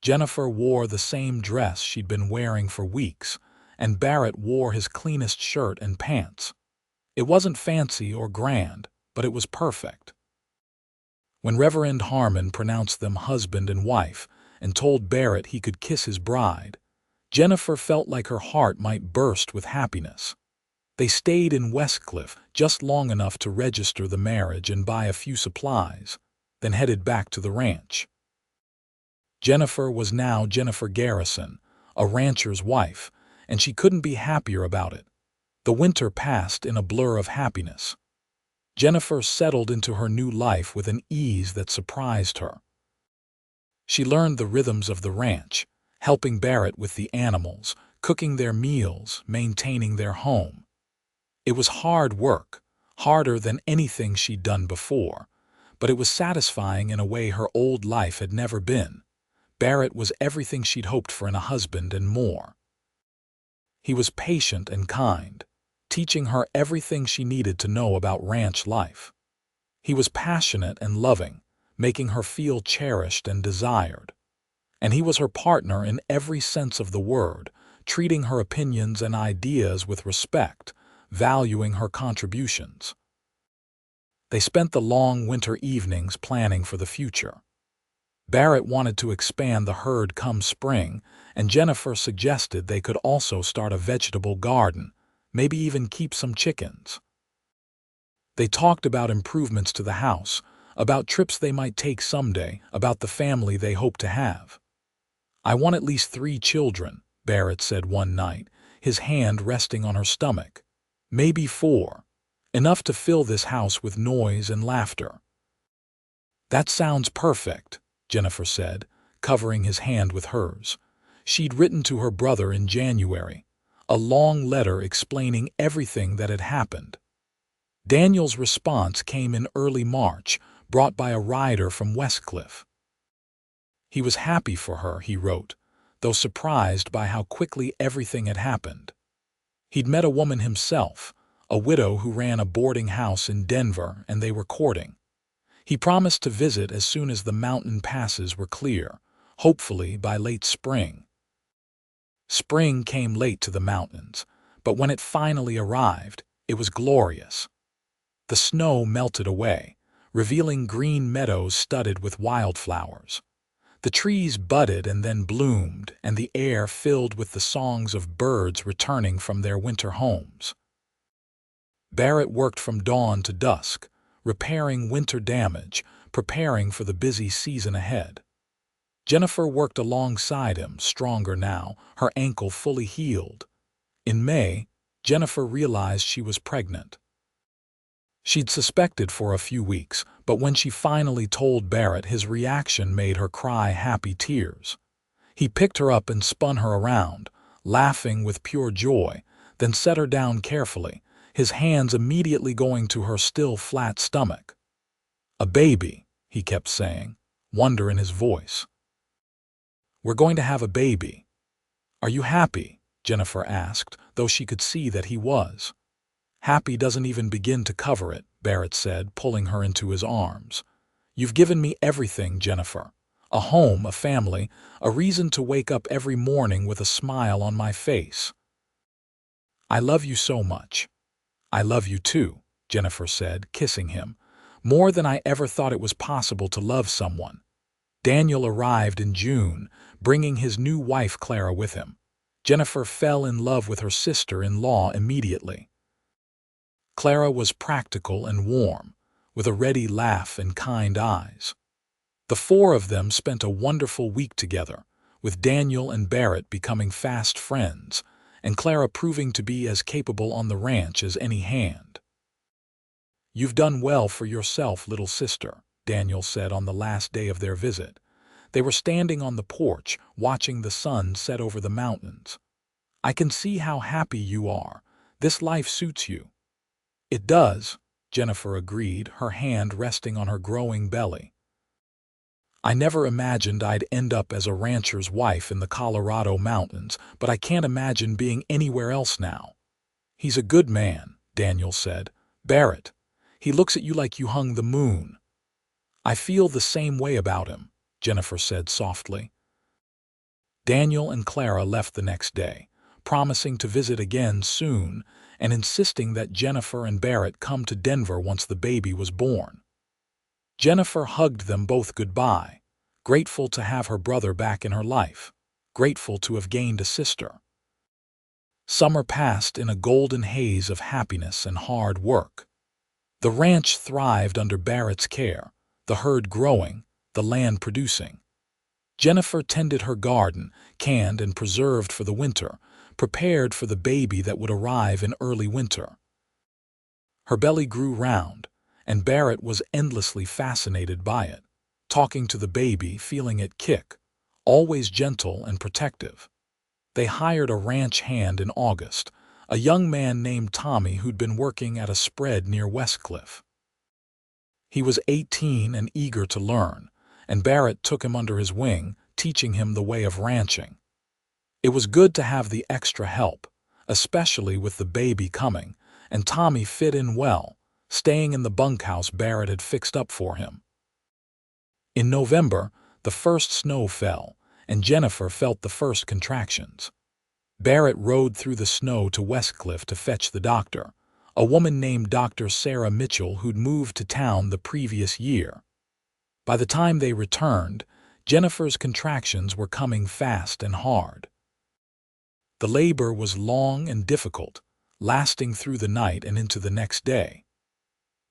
Jennifer wore the same dress she'd been wearing for weeks, and Barrett wore his cleanest shirt and pants. It wasn't fancy or grand, but it was perfect. When Reverend Harmon pronounced them husband and wife and told Barrett he could kiss his bride, Jennifer felt like her heart might burst with happiness. They stayed in Westcliff just long enough to register the marriage and buy a few supplies, then headed back to the ranch. Jennifer was now Jennifer Garrison, a rancher's wife, and she couldn't be happier about it. The winter passed in a blur of happiness. Jennifer settled into her new life with an ease that surprised her. She learned the rhythms of the ranch, helping Barrett with the animals, cooking their meals, maintaining their home. It was hard work, harder than anything she'd done before, but it was satisfying in a way her old life had never been. Barrett was everything she'd hoped for in a husband and more. He was patient and kind, teaching her everything she needed to know about ranch life. He was passionate and loving, making her feel cherished and desired. And he was her partner in every sense of the word, treating her opinions and ideas with respect, valuing her contributions. They spent the long winter evenings planning for the future. Barrett wanted to expand the herd come spring, and Jennifer suggested they could also start a vegetable garden, maybe even keep some chickens. They talked about improvements to the house, about trips they might take someday, about the family they hoped to have. "I want at least 3 children," Barrett said one night, his hand resting on her stomach. "Maybe 4. Enough to fill this house with noise and laughter." "That sounds perfect," Jennifer said, covering his hand with hers. She'd written to her brother in January, a long letter explaining everything that had happened. Daniel's response came in early March, brought by a rider from Westcliff. He was happy for her, he wrote, though surprised by how quickly everything had happened. He'd met a woman himself, a widow who ran a boarding house in Denver, and they were courting. He promised to visit as soon as the mountain passes were clear, hopefully by late spring. Spring came late to the mountains, but when it finally arrived, it was glorious. The snow melted away, revealing green meadows studded with wildflowers. The trees budded and then bloomed, and the air filled with the songs of birds returning from their winter homes. Barrett worked from dawn to dusk, repairing winter damage, preparing for the busy season ahead. Jennifer worked alongside him, stronger now, her ankle fully healed. In May, Jennifer realized she was pregnant. She'd suspected for a few weeks, but when she finally told Barrett, his reaction made her cry happy tears. He picked her up and spun her around, laughing with pure joy, then set her down carefully, his hands immediately going to her still flat stomach. "A baby," he kept saying, wonder in his voice. "We're going to have a baby. Are you happy?" Jennifer asked, though she could see that he was. "Happy doesn't even begin to cover it," Barrett said, pulling her into his arms. "You've given me everything, Jennifer. A home, a family, a reason to wake up every morning with a smile on my face." "I love you so much." "I love you too," Jennifer said, kissing him. "More than I ever thought it was possible to love someone." Daniel arrived in June, bringing his new wife Clara with him. Jennifer fell in love with her sister-in-law immediately. Clara was practical and warm, with a ready laugh and kind eyes. The four of them spent a wonderful week together, with Daniel and Barrett becoming fast friends, and Clara proving to be as capable on the ranch as any hand. "You've done well for yourself, little sister," Daniel said on the last day of their visit. They were standing on the porch, watching the sun set over the mountains. "I can see how happy you are. This life suits you." "It does," Jennifer agreed, her hand resting on her growing belly. "I never imagined I'd end up as a rancher's wife in the Colorado mountains, but I can't imagine being anywhere else now." "He's a good man," Daniel said. "Barrett, he looks at you like you hung the moon." "I feel the same way about him," Jennifer said softly. Daniel and Clara left the next day, promising to visit again soon and insisting that Jennifer and Barrett come to Denver once the baby was born. Jennifer hugged them both goodbye, grateful to have her brother back in her life, grateful to have gained a sister. Summer passed in a golden haze of happiness and hard work. The ranch thrived under Barrett's care, the herd growing, the land producing. Jennifer tended her garden, canned and preserved for the winter, prepared for the baby that would arrive in early winter. Her belly grew round, and Barrett was endlessly fascinated by it, talking to the baby, feeling it kick, always gentle and protective. They hired a ranch hand in August, a young man named Tommy who'd been working at a spread near Westcliff. He was 18 and eager to learn, and Barrett took him under his wing, teaching him the way of ranching. It was good to have the extra help, especially with the baby coming, and Tommy fit in well, staying in the bunkhouse Barrett had fixed up for him. In November, the first snow fell, and Jennifer felt the first contractions. Barrett rode through the snow to Westcliff to fetch the doctor, a woman named Dr. Sarah Mitchell who'd moved to town the previous year. By the time they returned, Jennifer's contractions were coming fast and hard. The labor was long and difficult, lasting through the night and into the next day.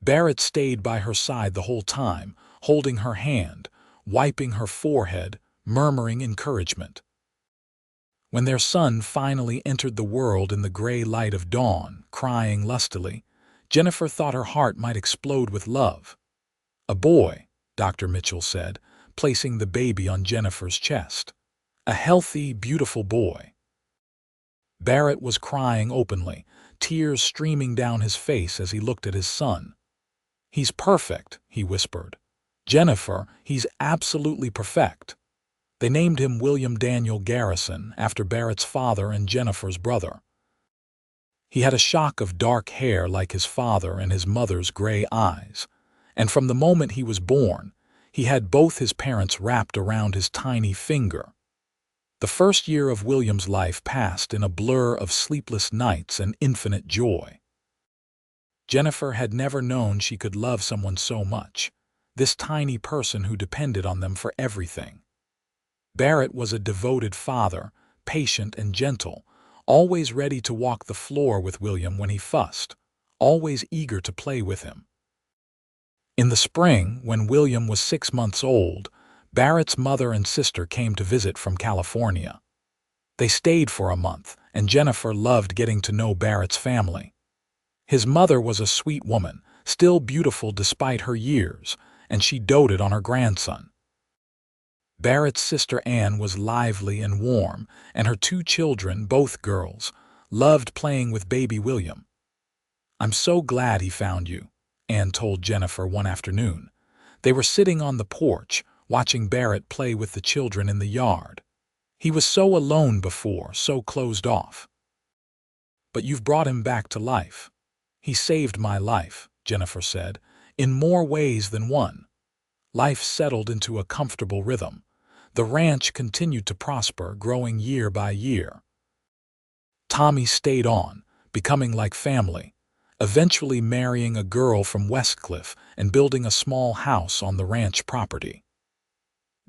Barrett stayed by her side the whole time, holding her hand, wiping her forehead, murmuring encouragement. When their son finally entered the world in the gray light of dawn, crying lustily, Jennifer thought her heart might explode with love. "A boy," Dr. Mitchell said, placing the baby on Jennifer's chest. "A healthy, beautiful boy." Barrett was crying openly, tears streaming down his face as he looked at his son. "He's perfect," he whispered. "Jennifer, he's absolutely perfect." They named him William Daniel Garrison, after Barrett's father and Jennifer's brother. He had a shock of dark hair like his father and his mother's gray eyes, and from the moment he was born, he had both his parents wrapped around his tiny finger. The first year of William's life passed in a blur of sleepless nights and infinite joy. Jennifer had never known she could love someone so much, this tiny person who depended on them for everything. Barrett was a devoted father, patient and gentle, always ready to walk the floor with William when he fussed, always eager to play with him. In the spring, when William was 6 months old, Barrett's mother and sister came to visit from California. They stayed for a month, and Jennifer loved getting to know Barrett's family. His mother was a sweet woman, still beautiful despite her years, and she doted on her grandson. Barrett's sister Anne was lively and warm, and her 2 children, both girls, loved playing with baby William. "I'm so glad he found you," Anne told Jennifer one afternoon. They were sitting on the porch, watching Barrett play with the children in the yard. "He was so alone before, so closed off. But you've brought him back to life." "He saved my life," Jennifer said, "in more ways than one." Life settled into a comfortable rhythm. The ranch continued to prosper, growing year by year. Tommy stayed on, becoming like family, eventually marrying a girl from Westcliff and building a small house on the ranch property.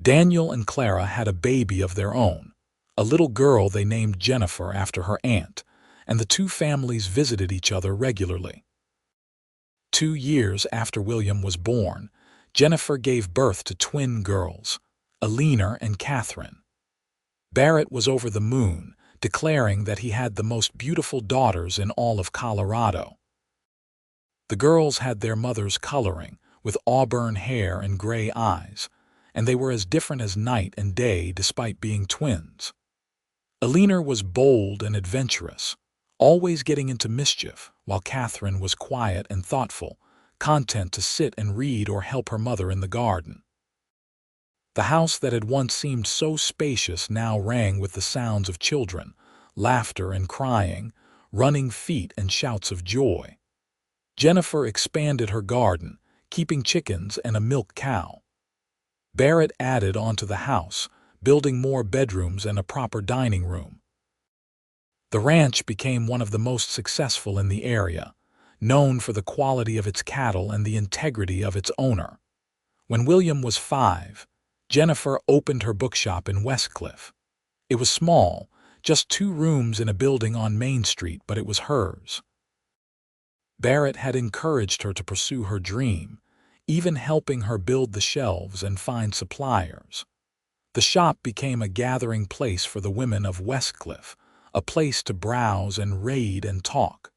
Daniel and Clara had a baby of their own, a little girl they named Jennifer after her aunt, and the 2 families visited each other regularly. 2 years after William was born, Jennifer gave birth to twin girls, Alina and Catherine. Barrett was over the moon, declaring that he had the most beautiful daughters in all of Colorado. The girls had their mother's coloring, with auburn hair and gray eyes, and they were as different as night and day despite being twins. Alina was bold and adventurous, always getting into mischief, while Catherine was quiet and thoughtful, content to sit and read or help her mother in the garden. The house that had once seemed so spacious now rang with the sounds of children, laughter and crying, running feet and shouts of joy. Jennifer expanded her garden, keeping chickens and a milk cow. Barrett added onto the house, building more bedrooms and a proper dining room. The ranch became one of the most successful in the area, known for the quality of its cattle and the integrity of its owner. When William was 5, Jennifer opened her bookshop in Westcliff. It was small, just 2 rooms in a building on Main Street, but it was hers. Barrett had encouraged her to pursue her dream, even helping her build the shelves and find suppliers. The shop became a gathering place for the women of Westcliff, a place to browse and read and talk.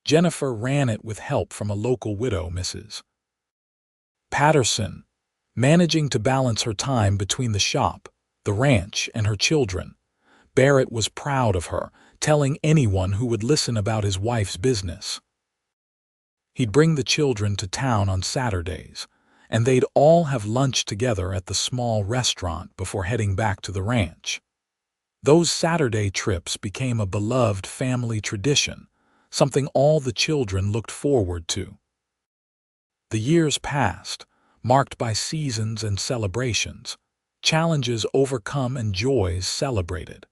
Jennifer ran it with help from a local widow, Mrs. Patterson, managing to balance her time between the shop, the ranch, and her children. Barrett was proud of her, telling anyone who would listen about his wife's business. He'd bring the children to town on Saturdays, and they'd all have lunch together at the small restaurant before heading back to the ranch. Those Saturday trips became a beloved family tradition, something all the children looked forward to. The years passed, marked by seasons and celebrations, challenges overcome and joys celebrated.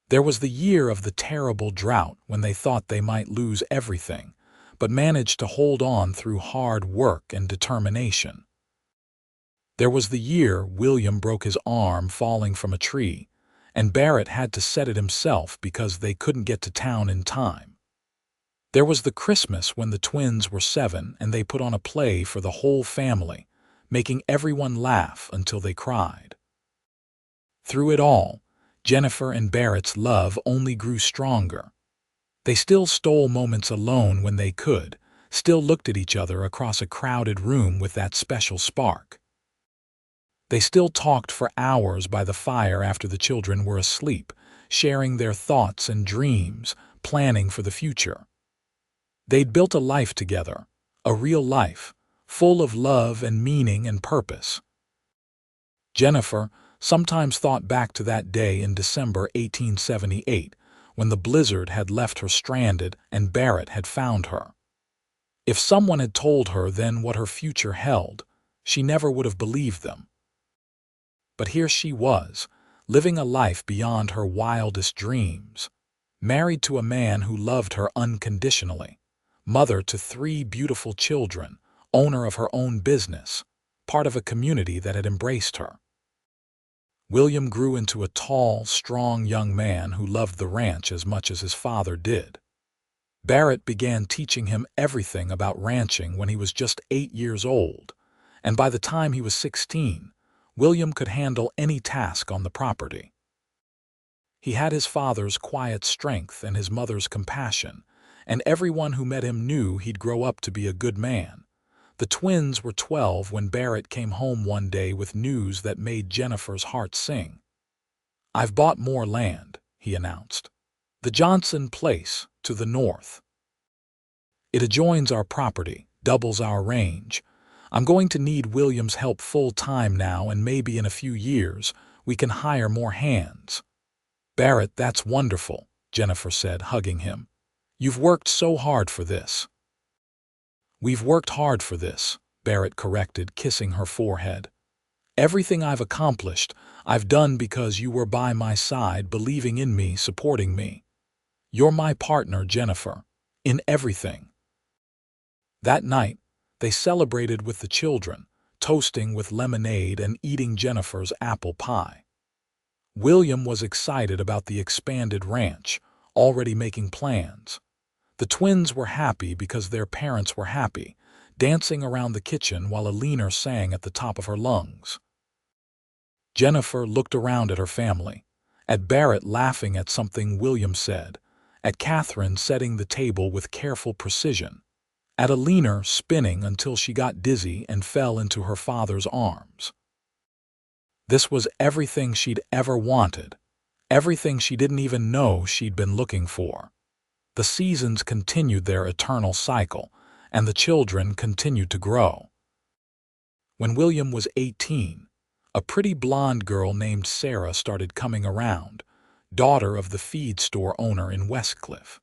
There was the year of the terrible drought when they thought they might lose everything, but managed to hold on through hard work and determination. There was the year William broke his arm falling from a tree, and Barrett had to set it himself because they couldn't get to town in time. There was the Christmas when the twins were 7 and they put on a play for the whole family, making everyone laugh until they cried. Through it all, Jennifer and Barrett's love only grew stronger. They still stole moments alone when they could, still looked at each other across a crowded room with that special spark. They still talked for hours by the fire after the children were asleep, sharing their thoughts and dreams, planning for the future. They'd built a life together, a real life, full of love and meaning and purpose. Jennifer sometimes thought back to that day in December 1878, when the blizzard had left her stranded and Barrett had found her. If someone had told her then what her future held, she never would have believed them. But here she was, living a life beyond her wildest dreams, married to a man who loved her unconditionally, mother to 3 beautiful children, owner of her own business, part of a community that had embraced her. William grew into a tall, strong young man who loved the ranch as much as his father did. Barrett began teaching him everything about ranching when he was just 8 years old, and by the time he was 16, William could handle any task on the property. He had his father's quiet strength and his mother's compassion, and everyone who met him knew he'd grow up to be a good man. The twins were 12 when Barrett came home one day with news that made Jennifer's heart sing. "I've bought more land," he announced. "The Johnson place, to the north. It adjoins our property, doubles our range. I'm going to need William's help full-time now, and maybe in a few years we can hire more hands." "Barrett, that's wonderful," Jennifer said, hugging him. "You've worked so hard for this." "We've worked hard for this," Barrett corrected, kissing her forehead. "Everything I've accomplished, I've done because you were by my side, believing in me, supporting me. You're my partner, Jennifer, in everything." That night, they celebrated with the children, toasting with lemonade and eating Jennifer's apple pie. William was excited about the expanded ranch, already making plans. The twins were happy because their parents were happy, dancing around the kitchen while Alina sang at the top of her lungs. Jennifer looked around at her family, at Barrett laughing at something William said, at Catherine setting the table with careful precision, at Alina spinning until she got dizzy and fell into her father's arms. This was everything she'd ever wanted, everything she didn't even know she'd been looking for. The seasons continued their eternal cycle, and the children continued to grow. When William was 18, a pretty blonde girl named Sarah started coming around, daughter of the feed store owner in Westcliff.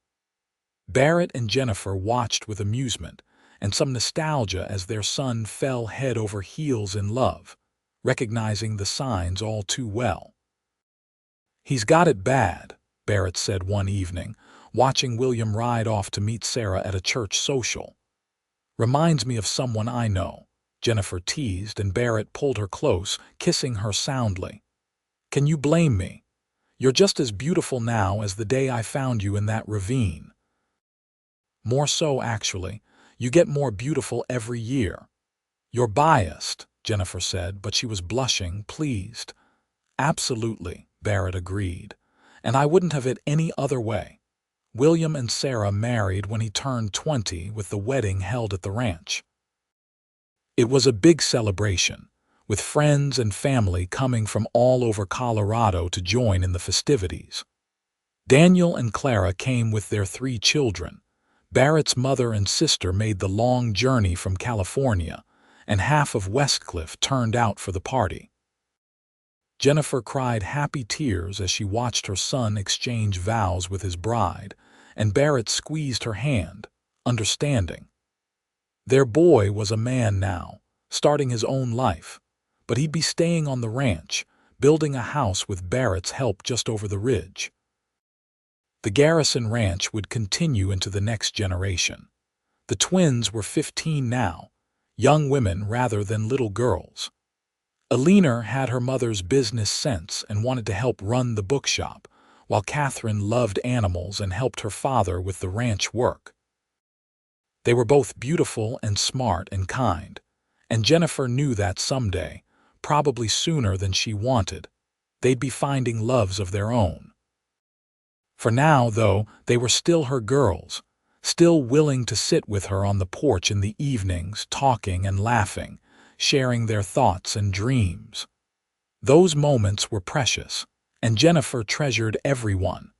Barrett and Jennifer watched with amusement and some nostalgia as their son fell head over heels in love, recognizing the signs all too well. "He's got it bad," Barrett said one evening, watching William ride off to meet Sarah at a church social. "Reminds me of someone I know," Jennifer teased, and Barrett pulled her close, kissing her soundly. "Can you blame me? You're just as beautiful now as the day I found you in that ravine." "More so, actually. You get more beautiful every year." "You're biased," Jennifer said, but she was blushing, pleased. "Absolutely," Barrett agreed. "And I wouldn't have it any other way." William and Sarah married when he turned 20, with the wedding held at the ranch. It was a big celebration, with friends and family coming from all over Colorado to join in the festivities. Daniel and Clara came with their 3 children. Barrett's mother and sister made the long journey from California, and half of Westcliff turned out for the party. Jennifer cried happy tears as she watched her son exchange vows with his bride, and Barrett squeezed her hand, understanding. Their boy was a man now, starting his own life, but he'd be staying on the ranch, building a house with Barrett's help just over the ridge. The Garrison Ranch would continue into the next generation. The twins were 15 now, young women rather than little girls. Alina had her mother's business sense and wanted to help run the bookshop, while Catherine loved animals and helped her father with the ranch work. They were both beautiful and smart and kind, and Jennifer knew that someday, probably sooner than she wanted, they'd be finding loves of their own. For now, though, they were still her girls, still willing to sit with her on the porch in the evenings, talking and laughing, sharing their thoughts and dreams. Those moments were precious, and Jennifer treasured every one.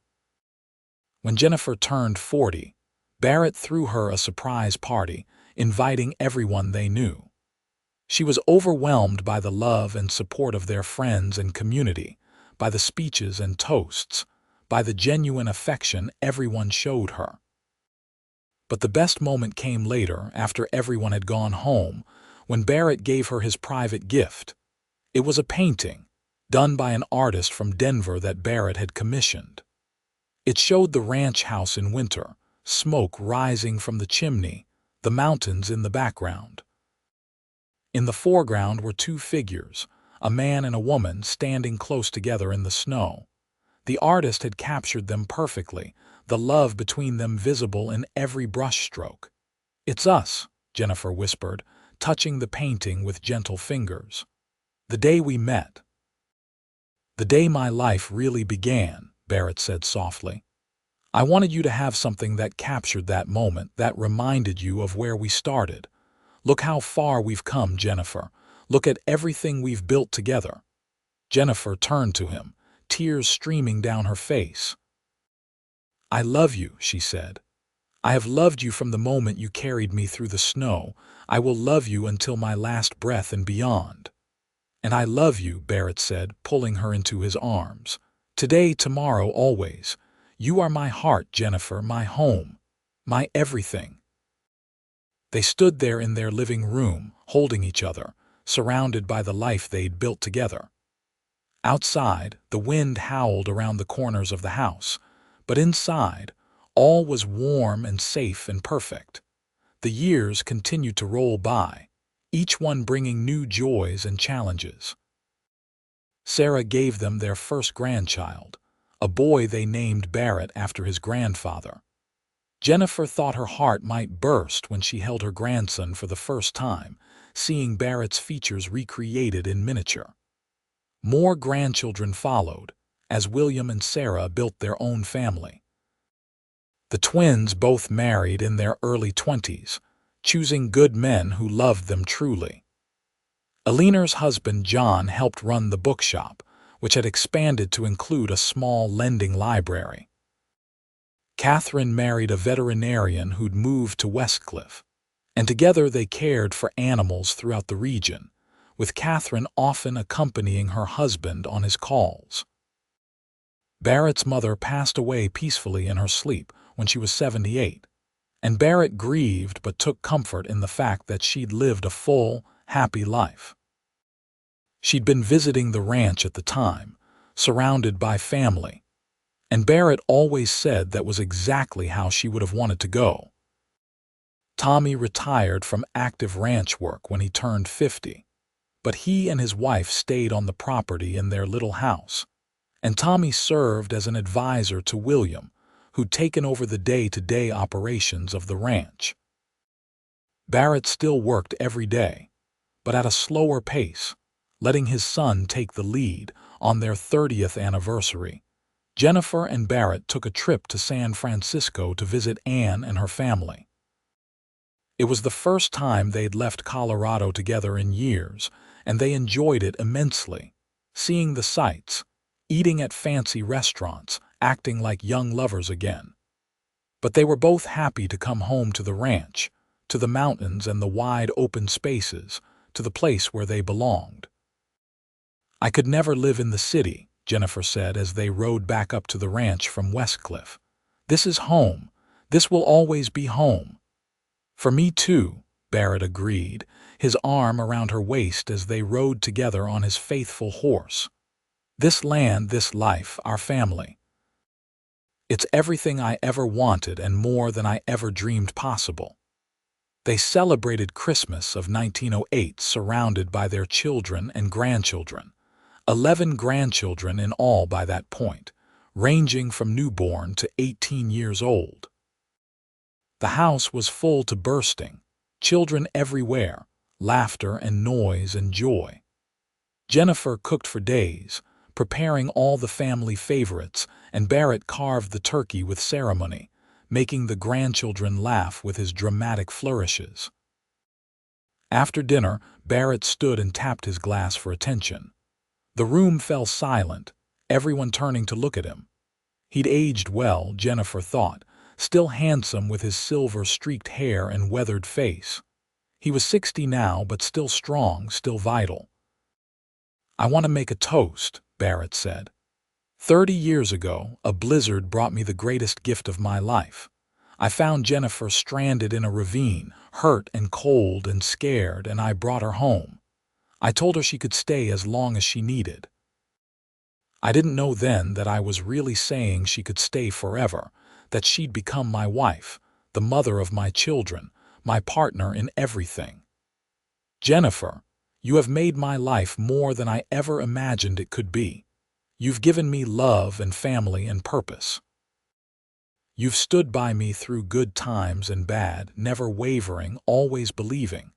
When Jennifer turned 40, Barrett threw her a surprise party, inviting everyone they knew. She was overwhelmed by the love and support of their friends and community, by the speeches and toasts, by the genuine affection everyone showed her. But the best moment came later, after everyone had gone home, when Barrett gave her his private gift. It was a painting, done by an artist from Denver that Barrett had commissioned. It showed the ranch house in winter, smoke rising from the chimney, the mountains in the background. In the foreground were two figures, a man and a woman standing close together in the snow. The artist had captured them perfectly, the love between them visible in every brushstroke. "It's us," Jennifer whispered, touching the painting with gentle fingers. "The day we met." "The day my life really began," Barrett said softly. "I wanted you to have something that captured that moment, that reminded you of where we started. Look how far we've come, Jennifer. Look at everything we've built together." Jennifer turned to him, tears streaming down her face. "I love you," she said. "I have loved you from the moment you carried me through the snow. I will love you until my last breath and beyond." "And I love you," Barrett said, pulling her into his arms. "Today, tomorrow, always. You are my heart, Jennifer, my home, my everything." They stood there in their living room, holding each other, surrounded by the life they'd built together. Outside, the wind howled around the corners of the house, but inside, all was warm and safe and perfect. The years continued to roll by, each one bringing new joys and challenges. Sarah gave them their first grandchild, a boy they named Barrett after his grandfather. Jennifer thought her heart might burst when she held her grandson for the first time, seeing Barrett's features recreated in miniature. More grandchildren followed, as William and Sarah built their own family. The twins both married in their early 20s, choosing good men who loved them truly. Alina's husband John helped run the bookshop, which had expanded to include a small lending library. Catherine married a veterinarian who'd moved to Westcliff, and together they cared for animals throughout the region, with Catherine often accompanying her husband on his calls. Barrett's mother passed away peacefully in her sleep when she was 78, and Barrett grieved but took comfort in the fact that she'd lived a full, happy life. She'd been visiting the ranch at the time, surrounded by family, and Barrett always said that was exactly how she would have wanted to go. Tommy retired from active ranch work when he turned 50, but he and his wife stayed on the property in their little house, and Tommy served as an advisor to William, who'd taken over the day-to-day operations of the ranch. Barrett still worked every day, but at a slower pace, letting his son take the lead. On their 30th anniversary, Jennifer and Barrett took a trip to San Francisco to visit Anne and her family. It was the first time they'd left Colorado together in years, and they enjoyed it immensely, seeing the sights, eating at fancy restaurants, acting like young lovers again. But they were both happy to come home to the ranch, to the mountains and the wide open spaces, to the place where they belonged. "I could never live in the city," Jennifer said as they rode back up to the ranch from Westcliff. "This is home. This will always be home." "For me too," Barrett agreed, his arm around her waist as they rode together on his faithful horse. "This land, this life, our family. It's everything I ever wanted and more than I ever dreamed possible." They celebrated Christmas of 1908 surrounded by their children and grandchildren, 11 grandchildren in all by that point, ranging from newborn to 18 years old. The house was full to bursting, children everywhere, laughter and noise and joy. Jennifer cooked for days, preparing all the family favorites, and Barrett carved the turkey with ceremony, making the grandchildren laugh with his dramatic flourishes. After dinner, Barrett stood and tapped his glass for attention. The room fell silent, everyone turning to look at him. He'd aged well, Jennifer thought, still handsome with his silver-streaked hair and weathered face. He was 60 now, but still strong, still vital. "I want to make a toast," Barrett said. 30 years ago, a blizzard brought me the greatest gift of my life. I found Jennifer stranded in a ravine, hurt and cold and scared, and I brought her home. I told her she could stay as long as she needed. I didn't know then that I was really saying she could stay forever, that she'd become my wife, the mother of my children, my partner in everything. Jennifer, you have made my life more than I ever imagined it could be. You've given me love and family and purpose. You've stood by me through good times and bad, never wavering, always believing.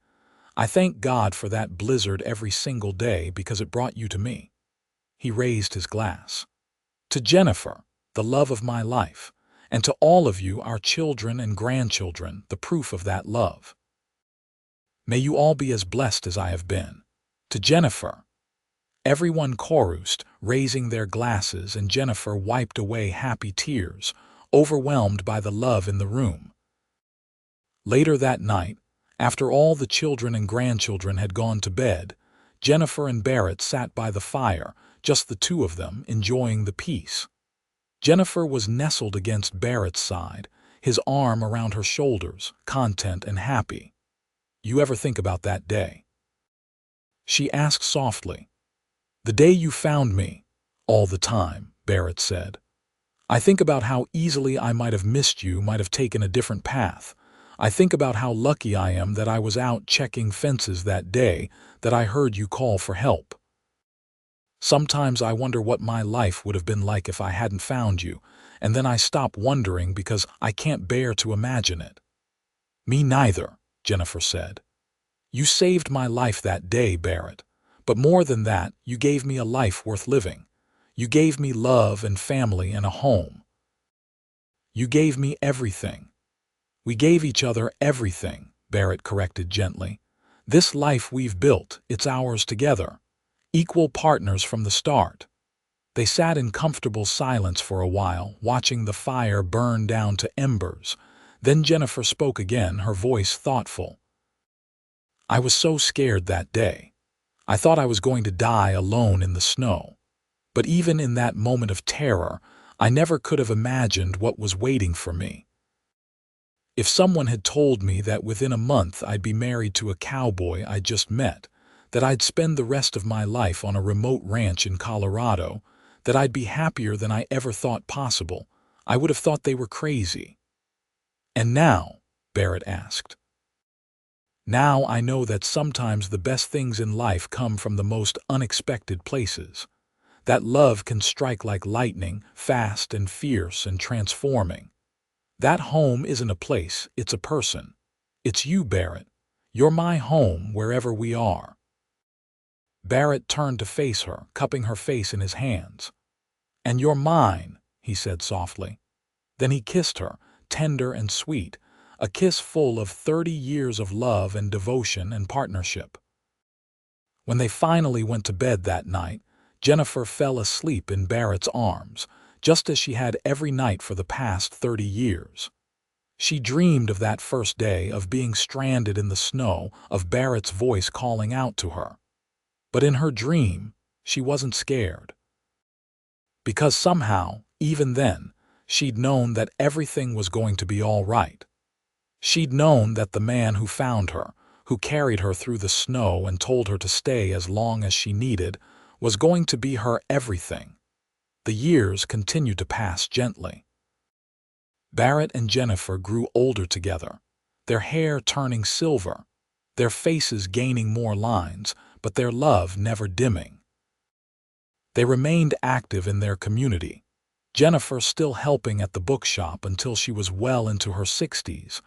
I thank God for that blizzard every single day because it brought you to me. He raised his glass. To Jennifer, the love of my life, and to all of you, our children and grandchildren, the proof of that love. May you all be as blessed as I have been. To Jennifer. Everyone chorused, raising their glasses, and Jennifer wiped away happy tears, overwhelmed by the love in the room. Later that night, after all the children and grandchildren had gone to bed, Jennifer and Barrett sat by the fire, just the two of them, enjoying the peace. Jennifer was nestled against Barrett's side, his arm around her shoulders, content and happy. You ever think about that day? She asked softly. The day you found me. All the time, Barrett said. I think about how easily I might have missed you, might have taken a different path. I think about how lucky I am that I was out checking fences that day, that I heard you call for help. Sometimes I wonder what my life would have been like if I hadn't found you, and then I stop wondering because I can't bear to imagine it. Me neither, Jennifer said. You saved my life that day, Barrett. But more than that, you gave me a life worth living. You gave me love and family and a home. You gave me everything. We gave each other everything, Barrett corrected gently. This life we've built, it's ours together. Equal partners from the start. They sat in comfortable silence for a while, watching the fire burn down to embers. Then Jennifer spoke again, her voice thoughtful. I was so scared that day. I thought I was going to die alone in the snow. But even in that moment of terror, I never could have imagined what was waiting for me. If someone had told me that within a month I'd be married to a cowboy I just met, that I'd spend the rest of my life on a remote ranch in Colorado, that I'd be happier than I ever thought possible, I would have thought they were crazy. And now, Barrett asked. Now I know that sometimes the best things in life come from the most unexpected places. That love can strike like lightning, fast and fierce and transforming. That home isn't a place, it's a person. It's you, Barrett. You're my home wherever we are. Barrett turned to face her, cupping her face in his hands. And you're mine, he said softly. Then he kissed her, tender and sweet, a kiss full of 30 years of love and devotion and partnership. When they finally went to bed that night, Jennifer fell asleep in Barrett's arms, just as she had every night for the past 30 years. She dreamed of that first day, of being stranded in the snow, of Barrett's voice calling out to her. But in her dream, she wasn't scared. Because somehow, even then, she'd known that everything was going to be all right. She'd known that the man who found her, who carried her through the snow and told her to stay as long as she needed, was going to be her everything. The years continued to pass gently. Barrett and Jennifer grew older together, their hair turning silver, their faces gaining more lines, but their love never dimming. They remained active in their community, Jennifer still helping at the bookshop until she was well into her 60s,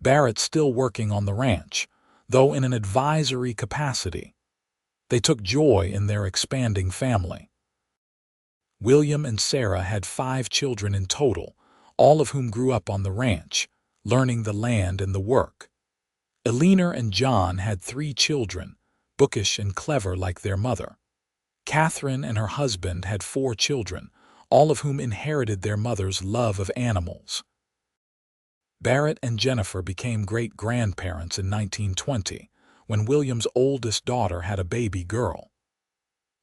Barrett still working on the ranch, though in an advisory capacity. They took joy in their expanding family. William and Sarah had 5 children in total, all of whom grew up on the ranch, learning the land and the work. Eleanor and John had 3 children, bookish and clever like their mother. Catherine and her husband had 4 children, all of whom inherited their mother's love of animals. Barrett and Jennifer became great-grandparents in 1920, when William's oldest daughter had a baby girl.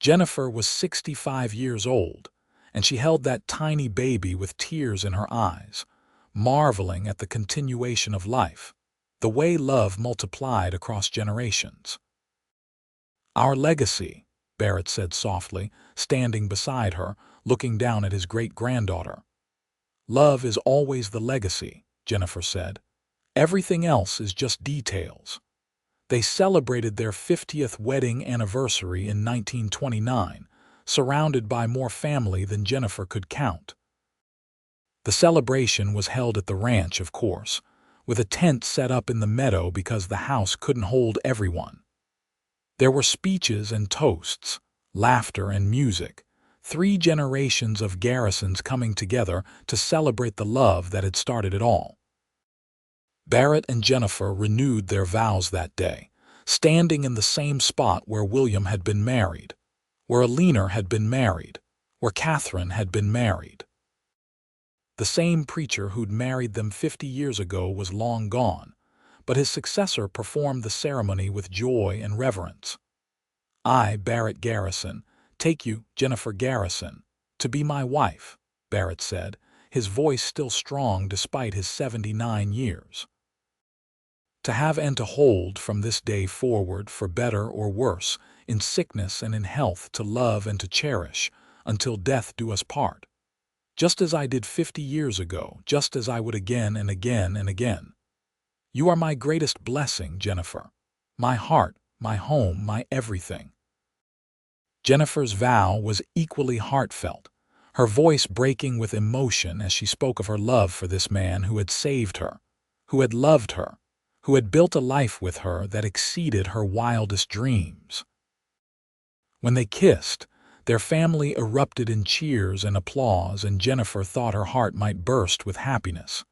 Jennifer was 65 years old, and she held that tiny baby with tears in her eyes, marveling at the continuation of life, the way love multiplied across generations. "Our legacy," Barrett said softly, standing beside her, looking down at his great-granddaughter. "Love is always the legacy," Jennifer said. "Everything else is just details." They celebrated their 50th wedding anniversary in 1929, surrounded by more family than Jennifer could count. The celebration was held at the ranch, of course, with a tent set up in the meadow because the house couldn't hold everyone. There were speeches and toasts, laughter and music, 3 generations of Garrisons coming together to celebrate the love that had started it all. Barrett and Jennifer renewed their vows that day, standing in the same spot where William had been married, where Alina had been married, where Catherine had been married. The same preacher who'd married them 50 years ago was long gone, but his successor performed the ceremony with joy and reverence. "I, Barrett Garrison, take you, Jennifer Garrison, to be my wife," Barrett said, his voice still strong despite his 79 years. "To have and to hold from this day forward, for better or worse, in sickness and in health, to love and to cherish, until death do us part. Just as I did 50 years ago, just as I would again and again and again. You are my greatest blessing, Jennifer. My heart, my home, my everything." Jennifer's vow was equally heartfelt, her voice breaking with emotion as she spoke of her love for this man who had saved her, who had loved her, who had built a life with her that exceeded her wildest dreams. When they kissed, their family erupted in cheers and applause, and Jennifer thought her heart might burst with happiness.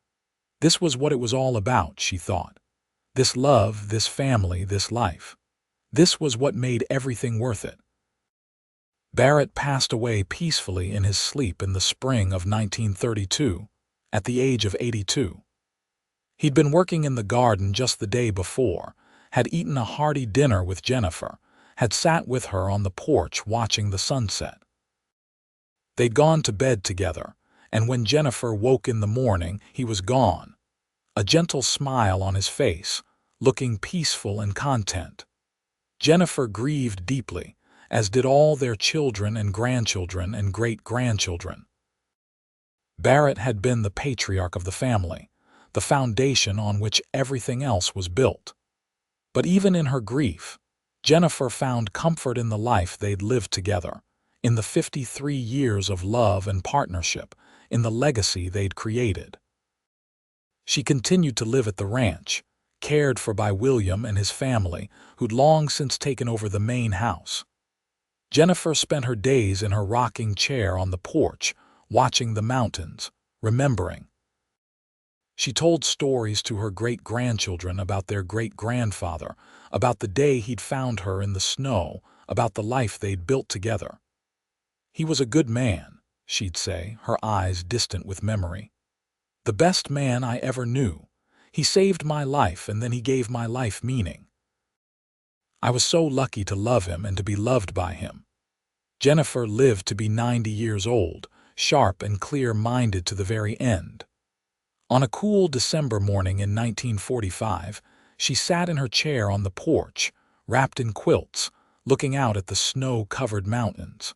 This was what it was all about, she thought. This love, this family, this life. This was what made everything worth it. Barrett passed away peacefully in his sleep in the spring of 1932, at the age of 82. He'd been working in the garden just the day before, had eaten a hearty dinner with Jennifer, had sat with her on the porch watching the sunset. They'd gone to bed together, and when Jennifer woke in the morning, he was gone, a gentle smile on his face, looking peaceful and content. Jennifer grieved deeply, as did all their children and grandchildren and great-grandchildren. Barrett had been the patriarch of the family, the foundation on which everything else was built. But even in her grief, Jennifer found comfort in the life they'd lived together, in the 53 years of love and partnership, in the legacy they'd created. She continued to live at the ranch, cared for by William and his family, who'd long since taken over the main house. Jennifer spent her days in her rocking chair on the porch, watching the mountains, remembering. She told stories to her great-grandchildren about their great-grandfather, about the day he'd found her in the snow, about the life they'd built together. "He was a good man," she'd say, her eyes distant with memory. "The best man I ever knew. He saved my life, and then he gave my life meaning. I was so lucky to love him and to be loved by him." Jennifer lived to be 90 years old, sharp and clear-minded to the very end. On a cool December morning in 1945, she sat in her chair on the porch, wrapped in quilts, looking out at the snow-covered mountains.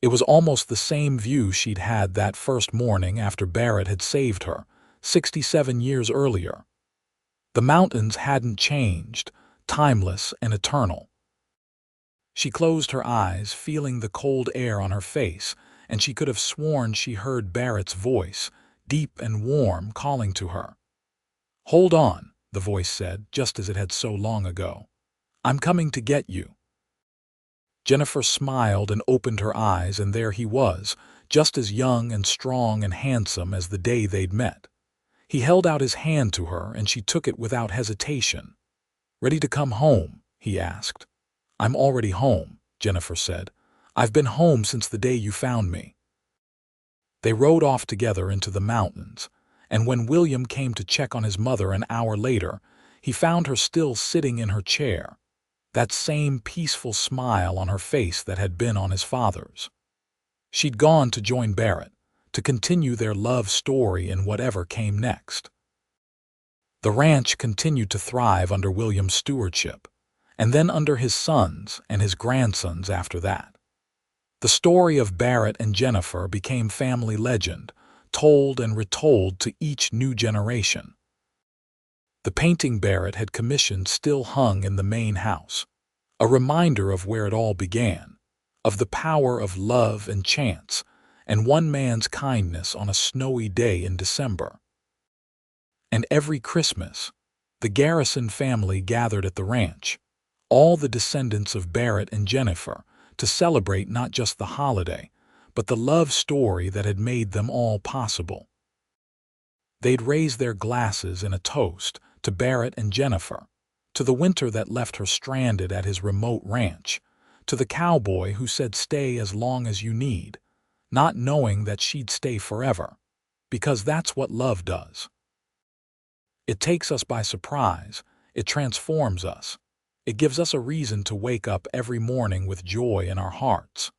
It was almost the same view she'd had that first morning after Barrett had saved her, 67 years earlier. The mountains hadn't changed, timeless and eternal. She closed her eyes, feeling the cold air on her face, and she could have sworn she heard Barrett's voice, deep and warm, calling to her. "Hold on," the voice said, just as it had so long ago. "I'm coming to get you." Jennifer smiled and opened her eyes, and there he was, just as young and strong and handsome as the day they'd met. He held out his hand to her, and she took it without hesitation. "Ready to come home?" he asked. "I'm already home," Jennifer said. "I've been home since the day you found me." They rode off together into the mountains, and when William came to check on his mother an hour later, he found her still sitting in her chair, that same peaceful smile on her face that had been on his father's. She'd gone to join Barrett, to continue their love story in whatever came next. The ranch continued to thrive under William's stewardship, and then under his sons and his grandsons after that. The story of Barrett and Jennifer became family legend, told and retold to each new generation. The painting Barrett had commissioned still hung in the main house, a reminder of where it all began, of the power of love and chance, and one man's kindness on a snowy day in December. And every Christmas, the Garrison family gathered at the ranch, all the descendants of Barrett and Jennifer, to celebrate not just the holiday, but the love story that had made them all possible. They'd raise their glasses in a toast to Barrett and Jennifer, to the winter that left her stranded at his remote ranch, to the cowboy who said stay as long as you need, not knowing that she'd stay forever, because that's what love does. It takes us by surprise, it transforms us, it gives us a reason to wake up every morning with joy in our hearts.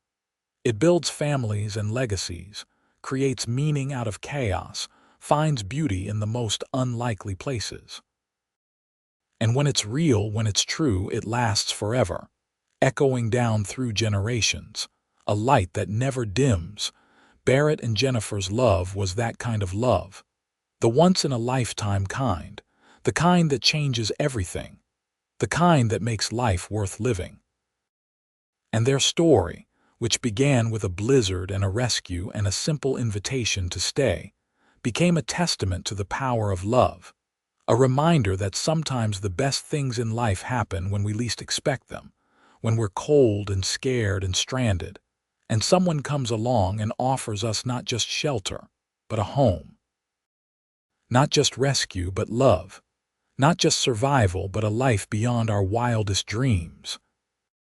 It builds families and legacies, creates meaning out of chaos, finds beauty in the most unlikely places. And when it's real, when it's true, it lasts forever, echoing down through generations, a light that never dims. Barrett and Jennifer's love was that kind of love, the once-in-a-lifetime kind, the kind that changes everything, the kind that makes life worth living. And their story, which began with a blizzard and a rescue and a simple invitation to stay, became a testament to the power of love, a reminder that sometimes the best things in life happen when we least expect them, when we're cold and scared and stranded, and someone comes along and offers us not just shelter, but a home. Not just rescue, but love. Not just survival, but a life beyond our wildest dreams.